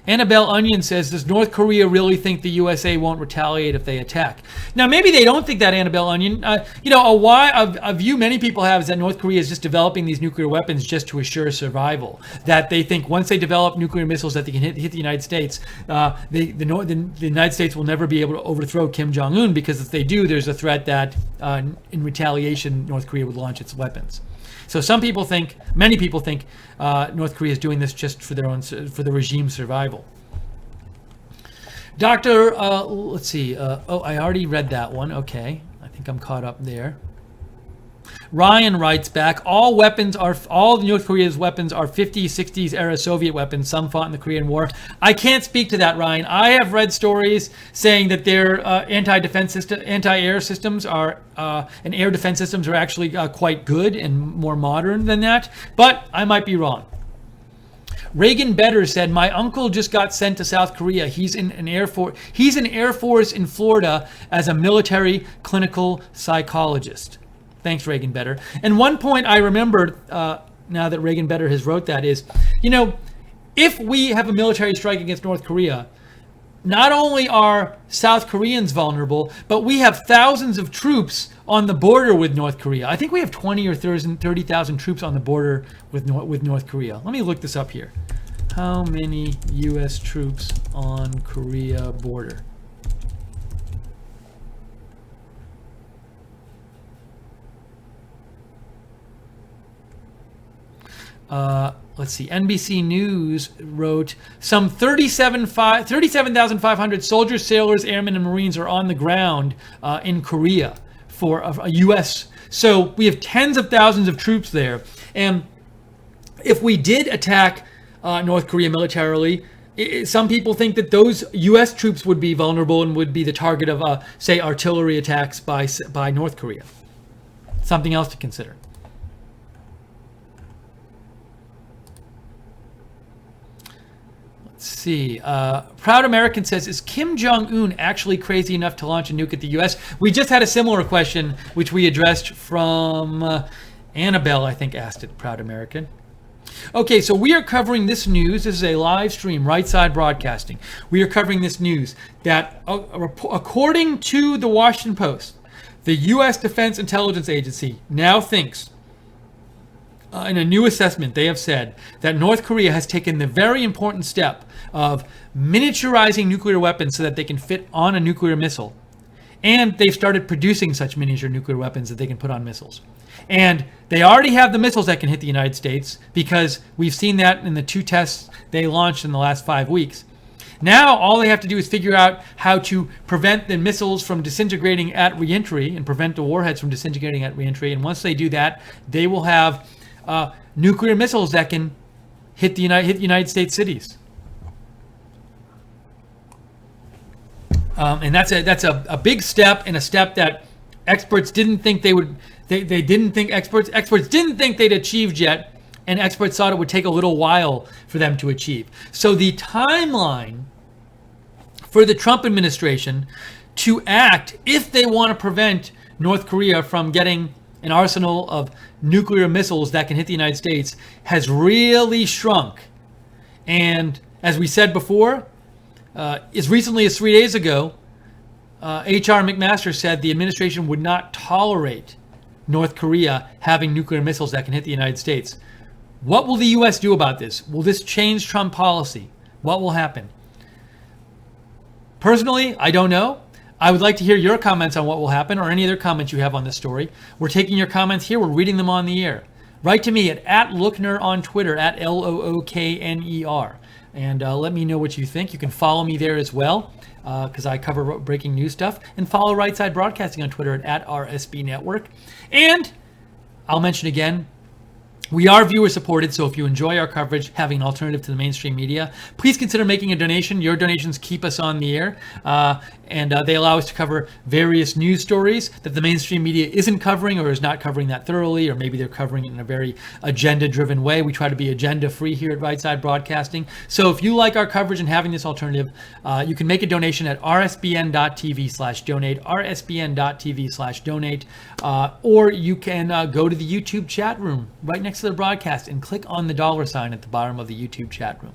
Annabelle Onion says, does North Korea really think the USA won't retaliate if they attack? Now, maybe they don't think that, Annabelle Onion. You know, a view many people have is that North Korea is just developing these nuclear weapons just to assure survival. That they think once they develop nuclear missiles that they can hit the United States, the United States will never be able to overthrow Kim Jong-un, because if they do, there's a threat that in retaliation, North Korea would launch its weapons. So many people think North Korea is doing this just for the regime's survival. Let's see. I already read that one. Okay, I think I'm caught up there. Ryan writes back, all North Korea's weapons are 50s, 60s era Soviet weapons. Some fought in the Korean War. I can't speak to that, Ryan. I have read stories saying that their anti-air systems and air defense systems are actually quite good and more modern than that, but I might be wrong. Reagan Better said, my uncle just got sent to South Korea. He's in an Air Force in Florida as a military clinical psychologist. Thanks, Reagan Better. And one point I remembered now that Reagan Better has wrote that is, if we have a military strike against North Korea, not only are South Koreans vulnerable, but we have thousands of troops on the border with North Korea. I think we have 20 or 30,000 troops on the border with North Korea. Let me look this up here. How many U.S. troops on Korea border? Let's see. NBC News wrote some 37,500 soldiers, sailors, airmen, and Marines are on the ground in Korea for a U.S. So we have tens of thousands of troops there. And if we did attack North Korea militarily, some people think that those U.S. troops would be vulnerable and would be the target of, say, artillery attacks by North Korea. Something else to consider. Let's see. Proud American says, is Kim Jong-un actually crazy enough to launch a nuke at the U.S.? We just had a similar question, which we addressed from Annabelle, I think, asked it, Proud American. Okay, so we are covering this news. This is a live stream, Right Side Broadcasting. We are covering this news that, according to the Washington Post, the U.S. Defense Intelligence Agency now thinks, in a new assessment, they have said that North Korea has taken the very important step of miniaturizing nuclear weapons so that they can fit on a nuclear missile. And they've started producing such miniature nuclear weapons that they can put on missiles. And they already have the missiles that can hit the United States because we've seen that in the 2 tests they launched in the last 5 weeks. Now, all they have to do is figure out how to prevent the missiles from disintegrating at reentry and prevent the warheads from disintegrating at reentry. And once they do that, they will have nuclear missiles that can hit the United States cities. And that's a big step, and a step that experts didn't think they would. They didn't think experts didn't think they'd achieved yet, and experts thought it would take a little while for them to achieve. So the timeline for the Trump administration to act, if they want to prevent North Korea from getting an arsenal of nuclear missiles that can hit the United States, has really shrunk. And as we said before, as recently as 3 days ago, H.R. McMaster said the administration would not tolerate North Korea having nuclear missiles that can hit the United States. What will the U.S. do about this? Will this change Trump policy? What will happen? Personally, I don't know. I would like to hear your comments on what will happen, or any other comments you have on this story. We're taking your comments here. We're reading them on the air. Write to me at Lookner on Twitter, at Lookner. And let me know what you think. You can follow me there as well, because I cover breaking news stuff. And follow Right Side Broadcasting on Twitter at RSB Network. And I'll mention again, we are viewer supported, so if you enjoy our coverage, having an alternative to the mainstream media, please consider making a donation. Your donations keep us on the air, and they allow us to cover various news stories that the mainstream media isn't covering or is not covering that thoroughly, or maybe they're covering it in a very agenda-driven way. We try to be agenda-free here at Right Side Broadcasting. So if you like our coverage and having this alternative, you can make a donation at rsbn.tv/donate, rsbn.tv/donate, or you can go to the YouTube chat room right next to the broadcast and click on the $ at the bottom of the YouTube chat room.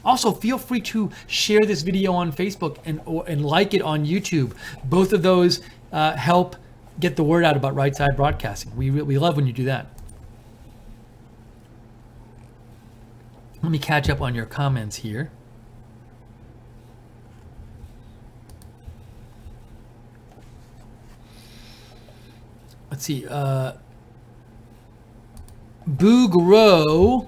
Also, feel free to share this video on Facebook and like it on YouTube. Both of those help get the word out about Right Side Broadcasting. We love when you do that. Let me catch up on your comments here. Let's see. Boogro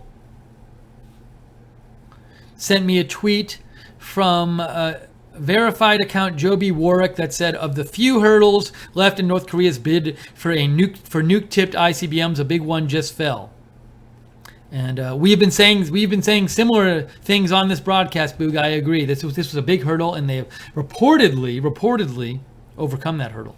sent me a tweet from verified account Joby Warwick that said, of the few hurdles left in North Korea's bid for nuke-tipped ICBMs, a big one just fell. And we've been saying similar things on this broadcast, Boog. I agree. This was a big hurdle, and they have reportedly overcome that hurdle.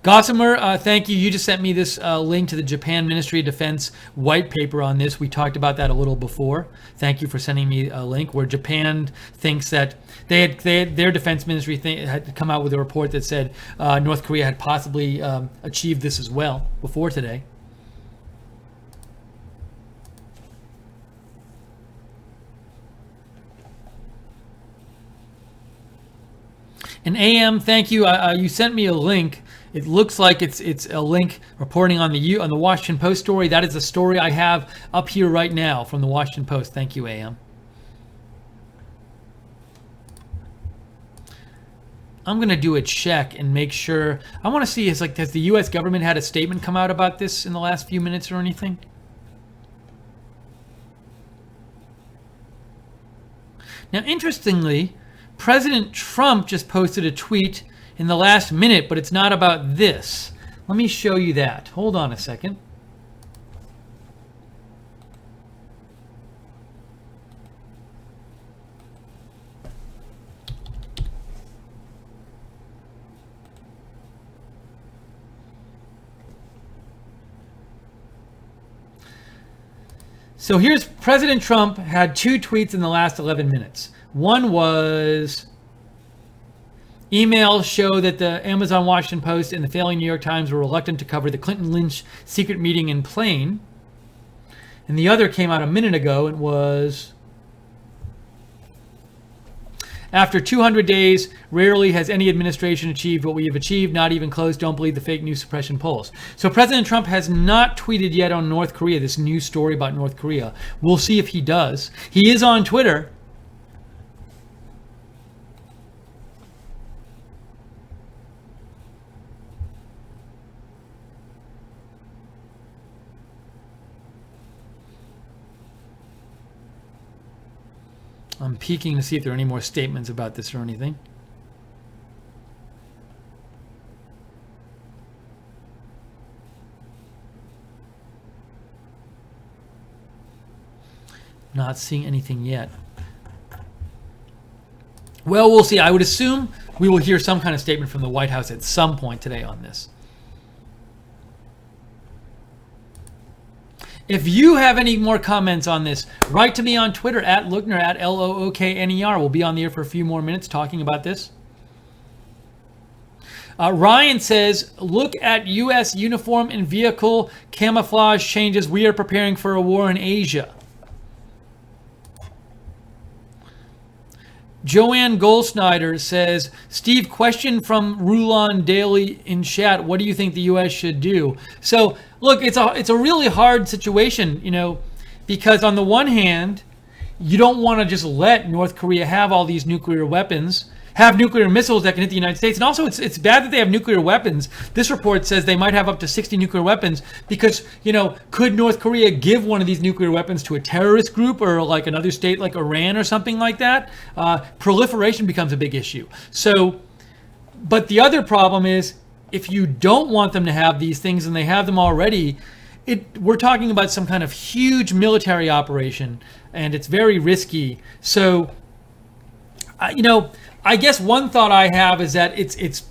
Gossamer, thank you. You just sent me this link to the Japan Ministry of Defense white paper on this. We talked about that a little before. Thank you for sending me a link where Japan thinks that their defense ministry had come out with a report that said North Korea had possibly achieved this as well before today. And AM, thank you. You sent me a link. It looks like it's a link reporting on the Washington Post story. That is the story I have up here right now from the Washington Post. Thank you, AM. I'm going to do a check and make sure. I want to see, has the U.S. government had a statement come out about this in the last few minutes or anything? Now, interestingly, President Trump just posted a tweet in the last minute, but it's not about this. Let me show you that. Hold on a second. So here's President Trump had two tweets in the last 11 minutes. One was, emails show that the Amazon Washington Post and the failing New York Times were reluctant to cover the Clinton-Lynch secret meeting in Plain. And the other came out a minute ago and was, after 200 days, rarely has any administration achieved what we have achieved, not even close. Don't believe the fake news suppression polls. So President Trump has not tweeted yet on North Korea, this new story about North Korea. We'll see if he does. He is on Twitter. I'm peeking to see if there are any more statements about this or anything. Not seeing anything yet. Well, we'll see. I would assume we will hear some kind of statement from the White House at some point today on this. If you have any more comments on this, write to me on Twitter at Lookner, at Lookner. We'll be on the air for a few more minutes talking about this. Ryan says, look at U.S. uniform and vehicle camouflage changes. We are preparing for a war in Asia. Joanne Goldsnyder says, Steve, question from Rulon Daily in chat. What do you think the U.S. should do? So, look, it's a really hard situation, because on the one hand, you don't want to just let North Korea have all these nuclear weapons, have nuclear missiles that can hit the United States. And also, it's bad that they have nuclear weapons. This report says they might have up to 60 nuclear weapons because, could North Korea give one of these nuclear weapons to a terrorist group or like another state like Iran or something like that? Proliferation becomes a big issue. So, but the other problem is, if you don't want them to have these things and they have them already, we're talking about some kind of huge military operation, and it's very risky. So, I guess one thought I have is that it's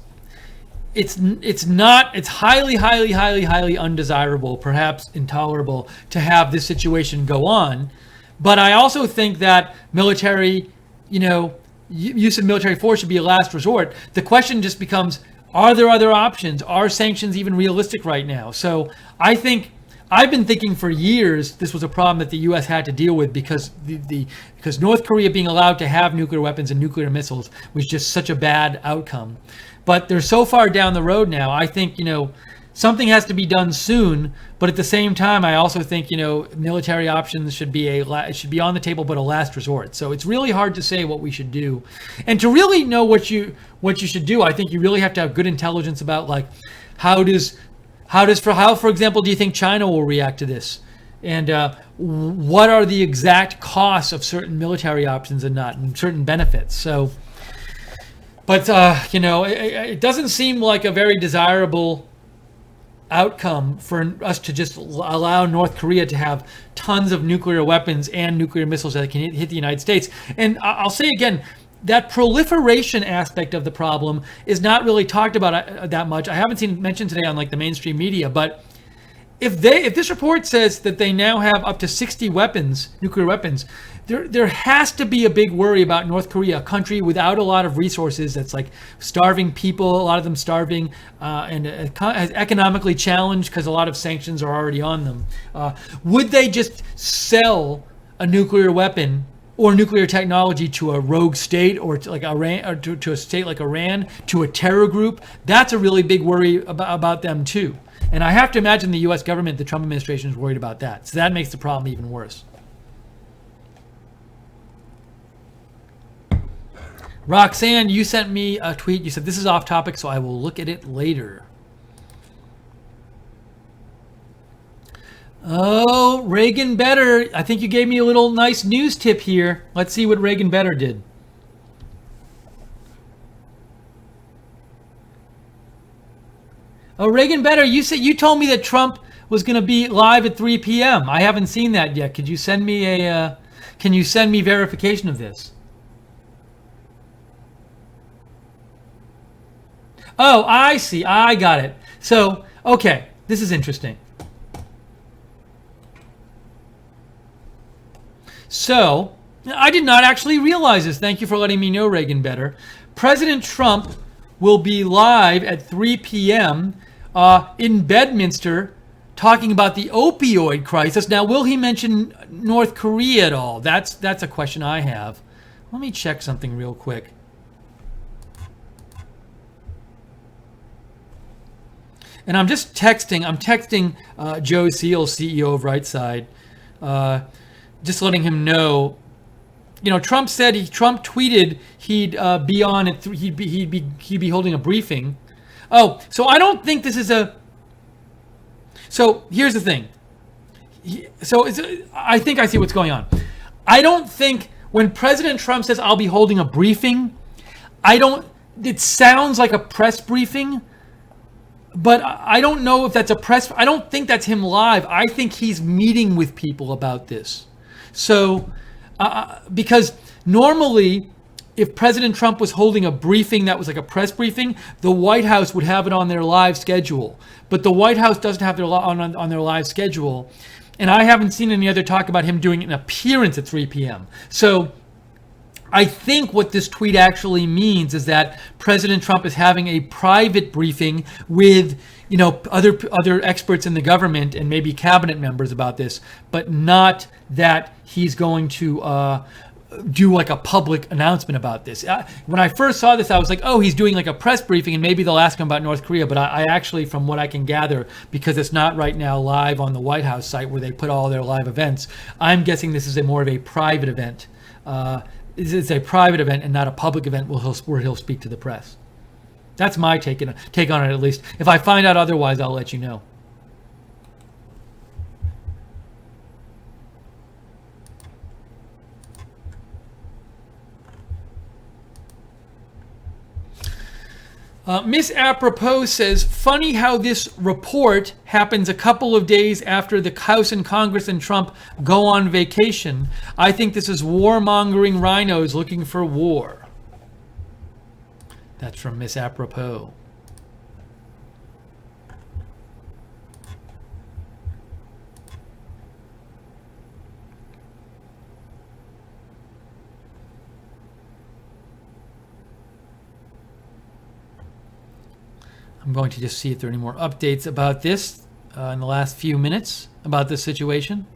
highly undesirable, perhaps intolerable, to have this situation go on. But I also think that military, use of military force should be a last resort. The question just becomes, are there other options? Are sanctions even realistic right now? So I think I've been thinking for years this was a problem that the U.S. had to deal with because because North Korea being allowed to have nuclear weapons and nuclear missiles was just such a bad outcome. But they're so far down the road now. I think something has to be done soon. But at the same time, I also think military options should be on the table, but a last resort. So it's really hard to say what we should do, and to really know what you should do. I think you really have to have good intelligence about how, for example, do you think China will react to this? And what are the exact costs of certain military options and certain benefits? So, but, it doesn't seem like a very desirable outcome for us to just allow North Korea to have tons of nuclear weapons and nuclear missiles that can hit the United States. And I'll say again, that proliferation aspect of the problem is not really talked about that much. I haven't seen mentioned today on like the mainstream media, but if this report says that they now have up to 60 weapons, nuclear weapons, there has to be a big worry about North Korea, a country without a lot of resources, that's like starving people, a lot of them starving, and economically challenged because a lot of sanctions are already on them. Would they just sell a nuclear weapon or nuclear technology to a rogue state, or to like Iran, or to a state like Iran, to a terror group? That's a really big worry about them too. And I have to imagine the U.S. government, the Trump administration, is worried about that. So that makes the problem even worse. Roxanne, you sent me a tweet. You said, this is off topic, so I will look at it later. Oh, Reagan Better. I think you gave me a little nice news tip here. Let's see what Reagan Better did. Oh, Reagan Better, you told me that Trump was going to be live at 3 p.m. I haven't seen that yet. Could you send me can you send me verification of this? Oh, I see. I got it. So, okay, this is interesting. So, I did not actually realize this. Thank you for letting me know, Reagan Better. President Trump will be live at 3 p.m. In Bedminster talking about the opioid crisis. Now, will he mention North Korea at all? That's a question I have. Let me check something real quick. And I'm texting Joe Seal, CEO of RightSide, just letting him know. You know, Trump tweeted he'd be on at he'd be holding a briefing. Oh, so I don't think this is a. So here's the thing. I think I see what's going on. I don't think when President Trump says I'll be holding a briefing, it sounds like a press briefing. But I don't know if that's I don't think that's him live. I think he's meeting with people about this. So, because normally, if President Trump was holding a briefing that was like a press briefing, the White House would have it on their live schedule. But the White House doesn't have it on their live schedule. And I haven't seen any other talk about him doing an appearance at 3 p.m. So, I think what this tweet actually means is that President Trump is having a private briefing with, other experts in the government and maybe cabinet members about this, but not that he's going to do like a public announcement about this. When I first saw this, I was like, oh, he's doing like a press briefing and maybe they'll ask him about North Korea. But I actually, from what I can gather, because it's not right now live on the White House site where they put all their live events, I'm guessing this is more of a private event. It's a private event and not a public event where he'll speak to the press. That's my take on it, at least. If I find out otherwise, I'll let you know. Miss Apropos says, funny how this report happens a couple of days after the House and Congress and Trump go on vacation. I think this is warmongering rhinos looking for war. That's from Miss Apropos. I'm going to just see if there are any more updates about this in the last few minutes about this situation.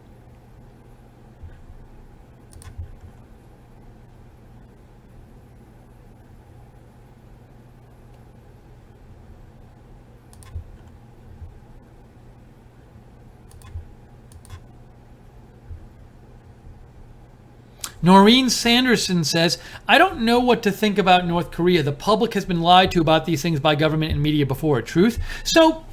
Noreen Sanderson says, I don't know what to think about North Korea. The public has been lied to about these things by government and media before. Truth? So,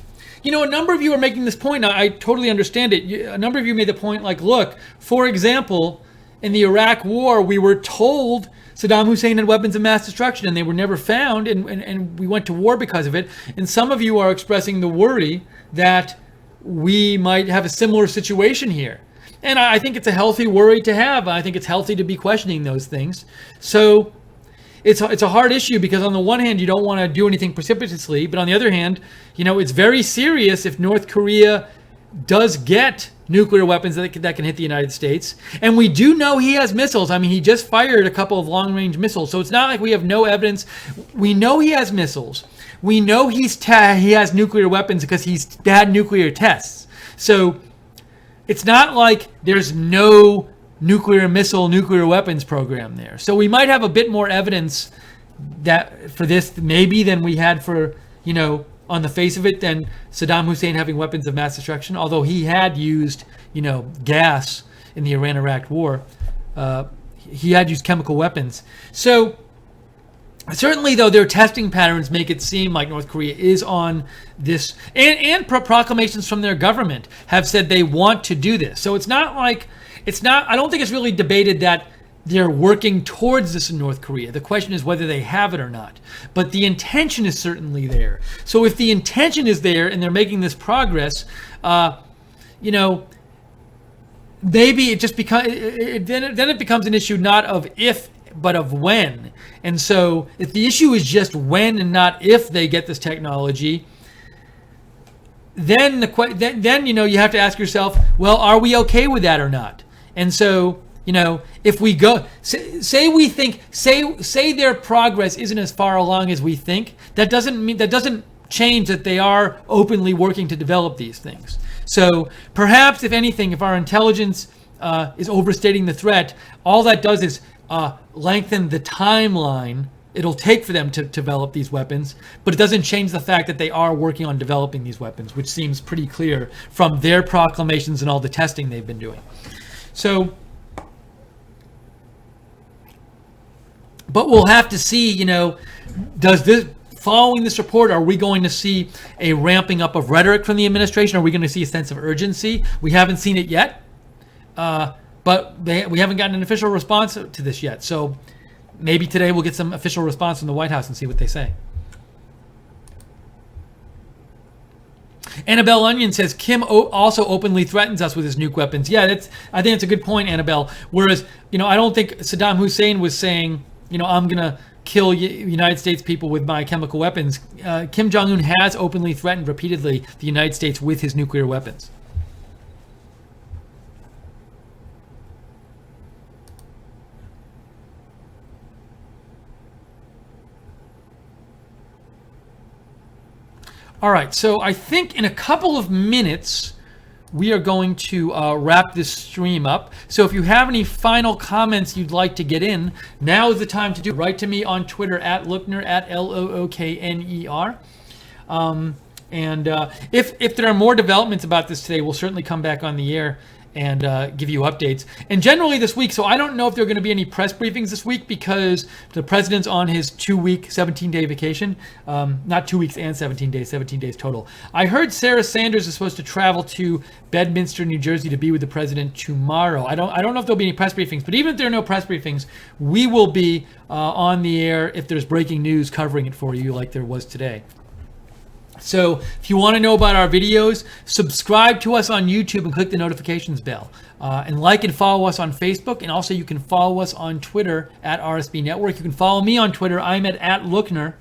a number of you are making this point. I totally understand it. A number of you made the point like, look, for example, in the Iraq War, we were told Saddam Hussein had weapons of mass destruction and they were never found, and we went to war because of it. And some of you are expressing the worry that we might have a similar situation here. And I think it's a healthy worry to have. I think it's healthy to be questioning those things. So, it's a hard issue because on the one hand, you don't want to do anything precipitously, but on the other hand, it's very serious if North Korea does get nuclear weapons that can hit the United States. And we do know he has missiles. I mean, he just fired a couple of long-range missiles. So it's not like we have no evidence. We know he has missiles. We know he has nuclear weapons because he's had nuclear tests. So it's not like there's no nuclear weapons program there. So we might have a bit more evidence that for this maybe than we had for, on the face of it, than Saddam Hussein having weapons of mass destruction, although he had used, gas in the Iran-Iraq war. He had used chemical weapons. So certainly, though, their testing patterns make it seem like North Korea is on this, and proclamations from their government have said they want to do this. So I don't think it's really debated that they're working towards this in North Korea. The question is whether they have it or not. But the intention is certainly there. So if the intention is there and they're making this progress, maybe it just becomes then it becomes an issue not of if but of when. And so if the issue is just when and not if they get this technology, then you have to ask yourself, well, are we okay with that or not? And so if we go, say their progress isn't as far along as we think, that doesn't change that they are openly working to develop these things. So perhaps, if anything, if our intelligence is overstating the threat, all that does is lengthen the timeline it'll take for them to develop these weapons, but it doesn't change the fact that they are working on developing these weapons, which seems pretty clear from their proclamations and all the testing they've been doing. So, but we'll have to see, following this report, are we going to see a ramping up of rhetoric from the administration? Are we going to see a sense of urgency? We haven't seen it yet, but we haven't gotten an official response to this yet. So maybe today we'll get some official response from the White House and see what they say. Annabelle Onion says Kim also openly threatens us with his nuke weapons. Yeah, I think it's a good point, Annabelle. Whereas, I don't think Saddam Hussein was saying, I'm going to kill United States people with my chemical weapons. Kim Jong-un has openly threatened repeatedly the United States with his nuclear weapons. All right, so I think in a couple of minutes, we are going to wrap this stream up. So if you have any final comments you'd like to get in, now is the time to do it. Write to me on Twitter at Lookner, at Lookner. And if there are more developments about this today, we'll certainly come back on the air and give you updates. And generally this week, so I don't know if there are going to be any press briefings this week because the president's on his 2-week, 17-day vacation. Not 2 weeks and 17 days, 17 days total. I heard Sarah Sanders is supposed to travel to Bedminster, New Jersey to be with the president tomorrow. I don't know if there'll be any press briefings, but even if there are no press briefings, we will be on the air if there's breaking news covering it for you like there was today. So if you want to know about our videos, subscribe to us on YouTube and click the notifications bell. And like and follow us on Facebook. And also you can follow us on Twitter at RSB Network. You can follow me on Twitter. I'm at Lookner.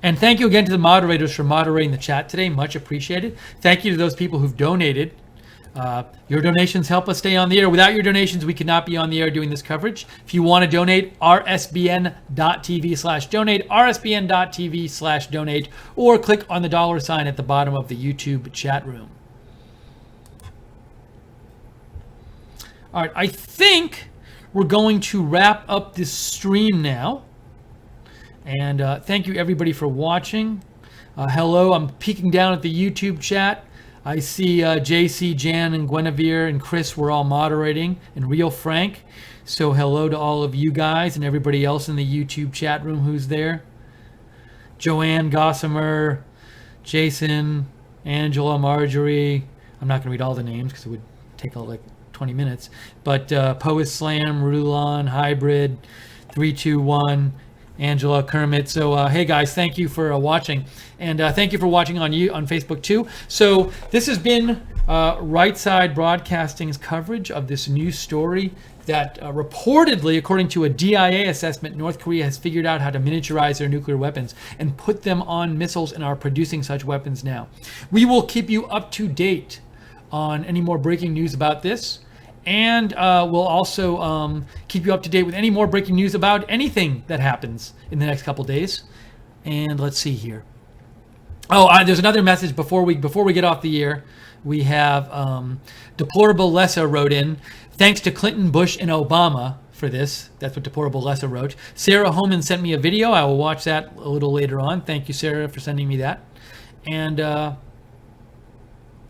And thank you again to the moderators for moderating the chat today. Much appreciated. Thank you to those people who've donated. Your donations help us stay on the air. Without your donations, we could not be on the air doing this coverage. If you want to donate, rsbn.tv/donate, rsbn.tv/donate, or click on the $ at the bottom of the YouTube chat room. All right, I think we're going to wrap up this stream now. And thank you, everybody, for watching. Hello, I'm peeking down at the YouTube chat. I see JC, Jan, and Guinevere, and Chris were all moderating, and Real Frank. So hello to all of you guys and everybody else in the YouTube chat room who's there. Joanne, Gossamer, Jason, Angela, Marjorie. I'm not going to read all the names because it would take like 20 minutes. But Poet Slam, Rulon, Hybrid, 321, Angela, Kermit. So hey guys, thank you for watching, and thank you for watching on Facebook too. So this has been Right Side Broadcasting's coverage of this new story that reportedly, according to a DIA assessment, North Korea has figured out how to miniaturize their nuclear weapons and put them on missiles and are producing such weapons now. We will keep you up to date on any more breaking news about this, and we'll also keep you up to date with any more breaking news about anything that happens in the next couple days. And let's see here. Oh, there's another message before we get off the air. We have Deplorable Lessa wrote in, thanks to Clinton, Bush, and Obama for this. That's what Deplorable Lessa wrote. Sarah Holman sent me a video. I will watch that a little later on. Thank you, Sarah, for sending me that. And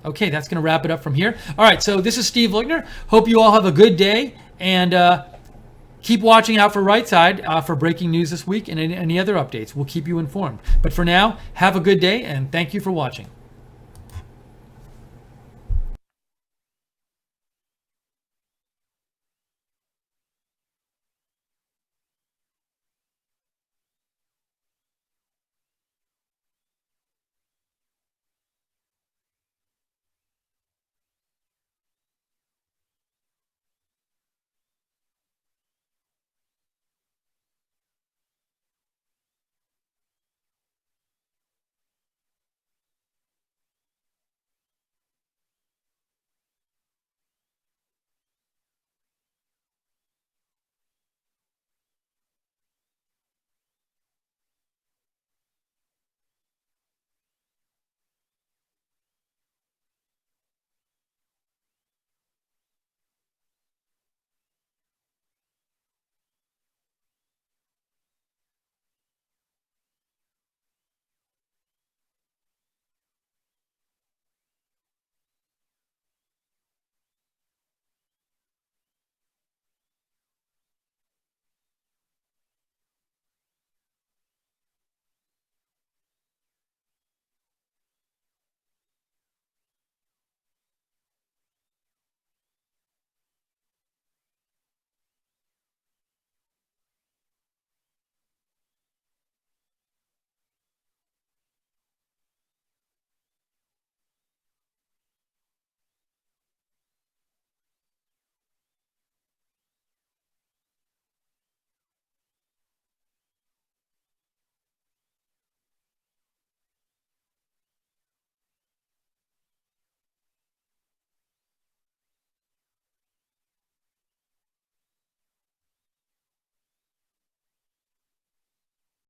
okay, that's going to wrap it up from here. All right, so this is Steve Lookner. Hope you all have a good day, and keep watching out for Right Side for breaking news this week and any other updates. We'll keep you informed. But for now, have a good day, and thank you for watching.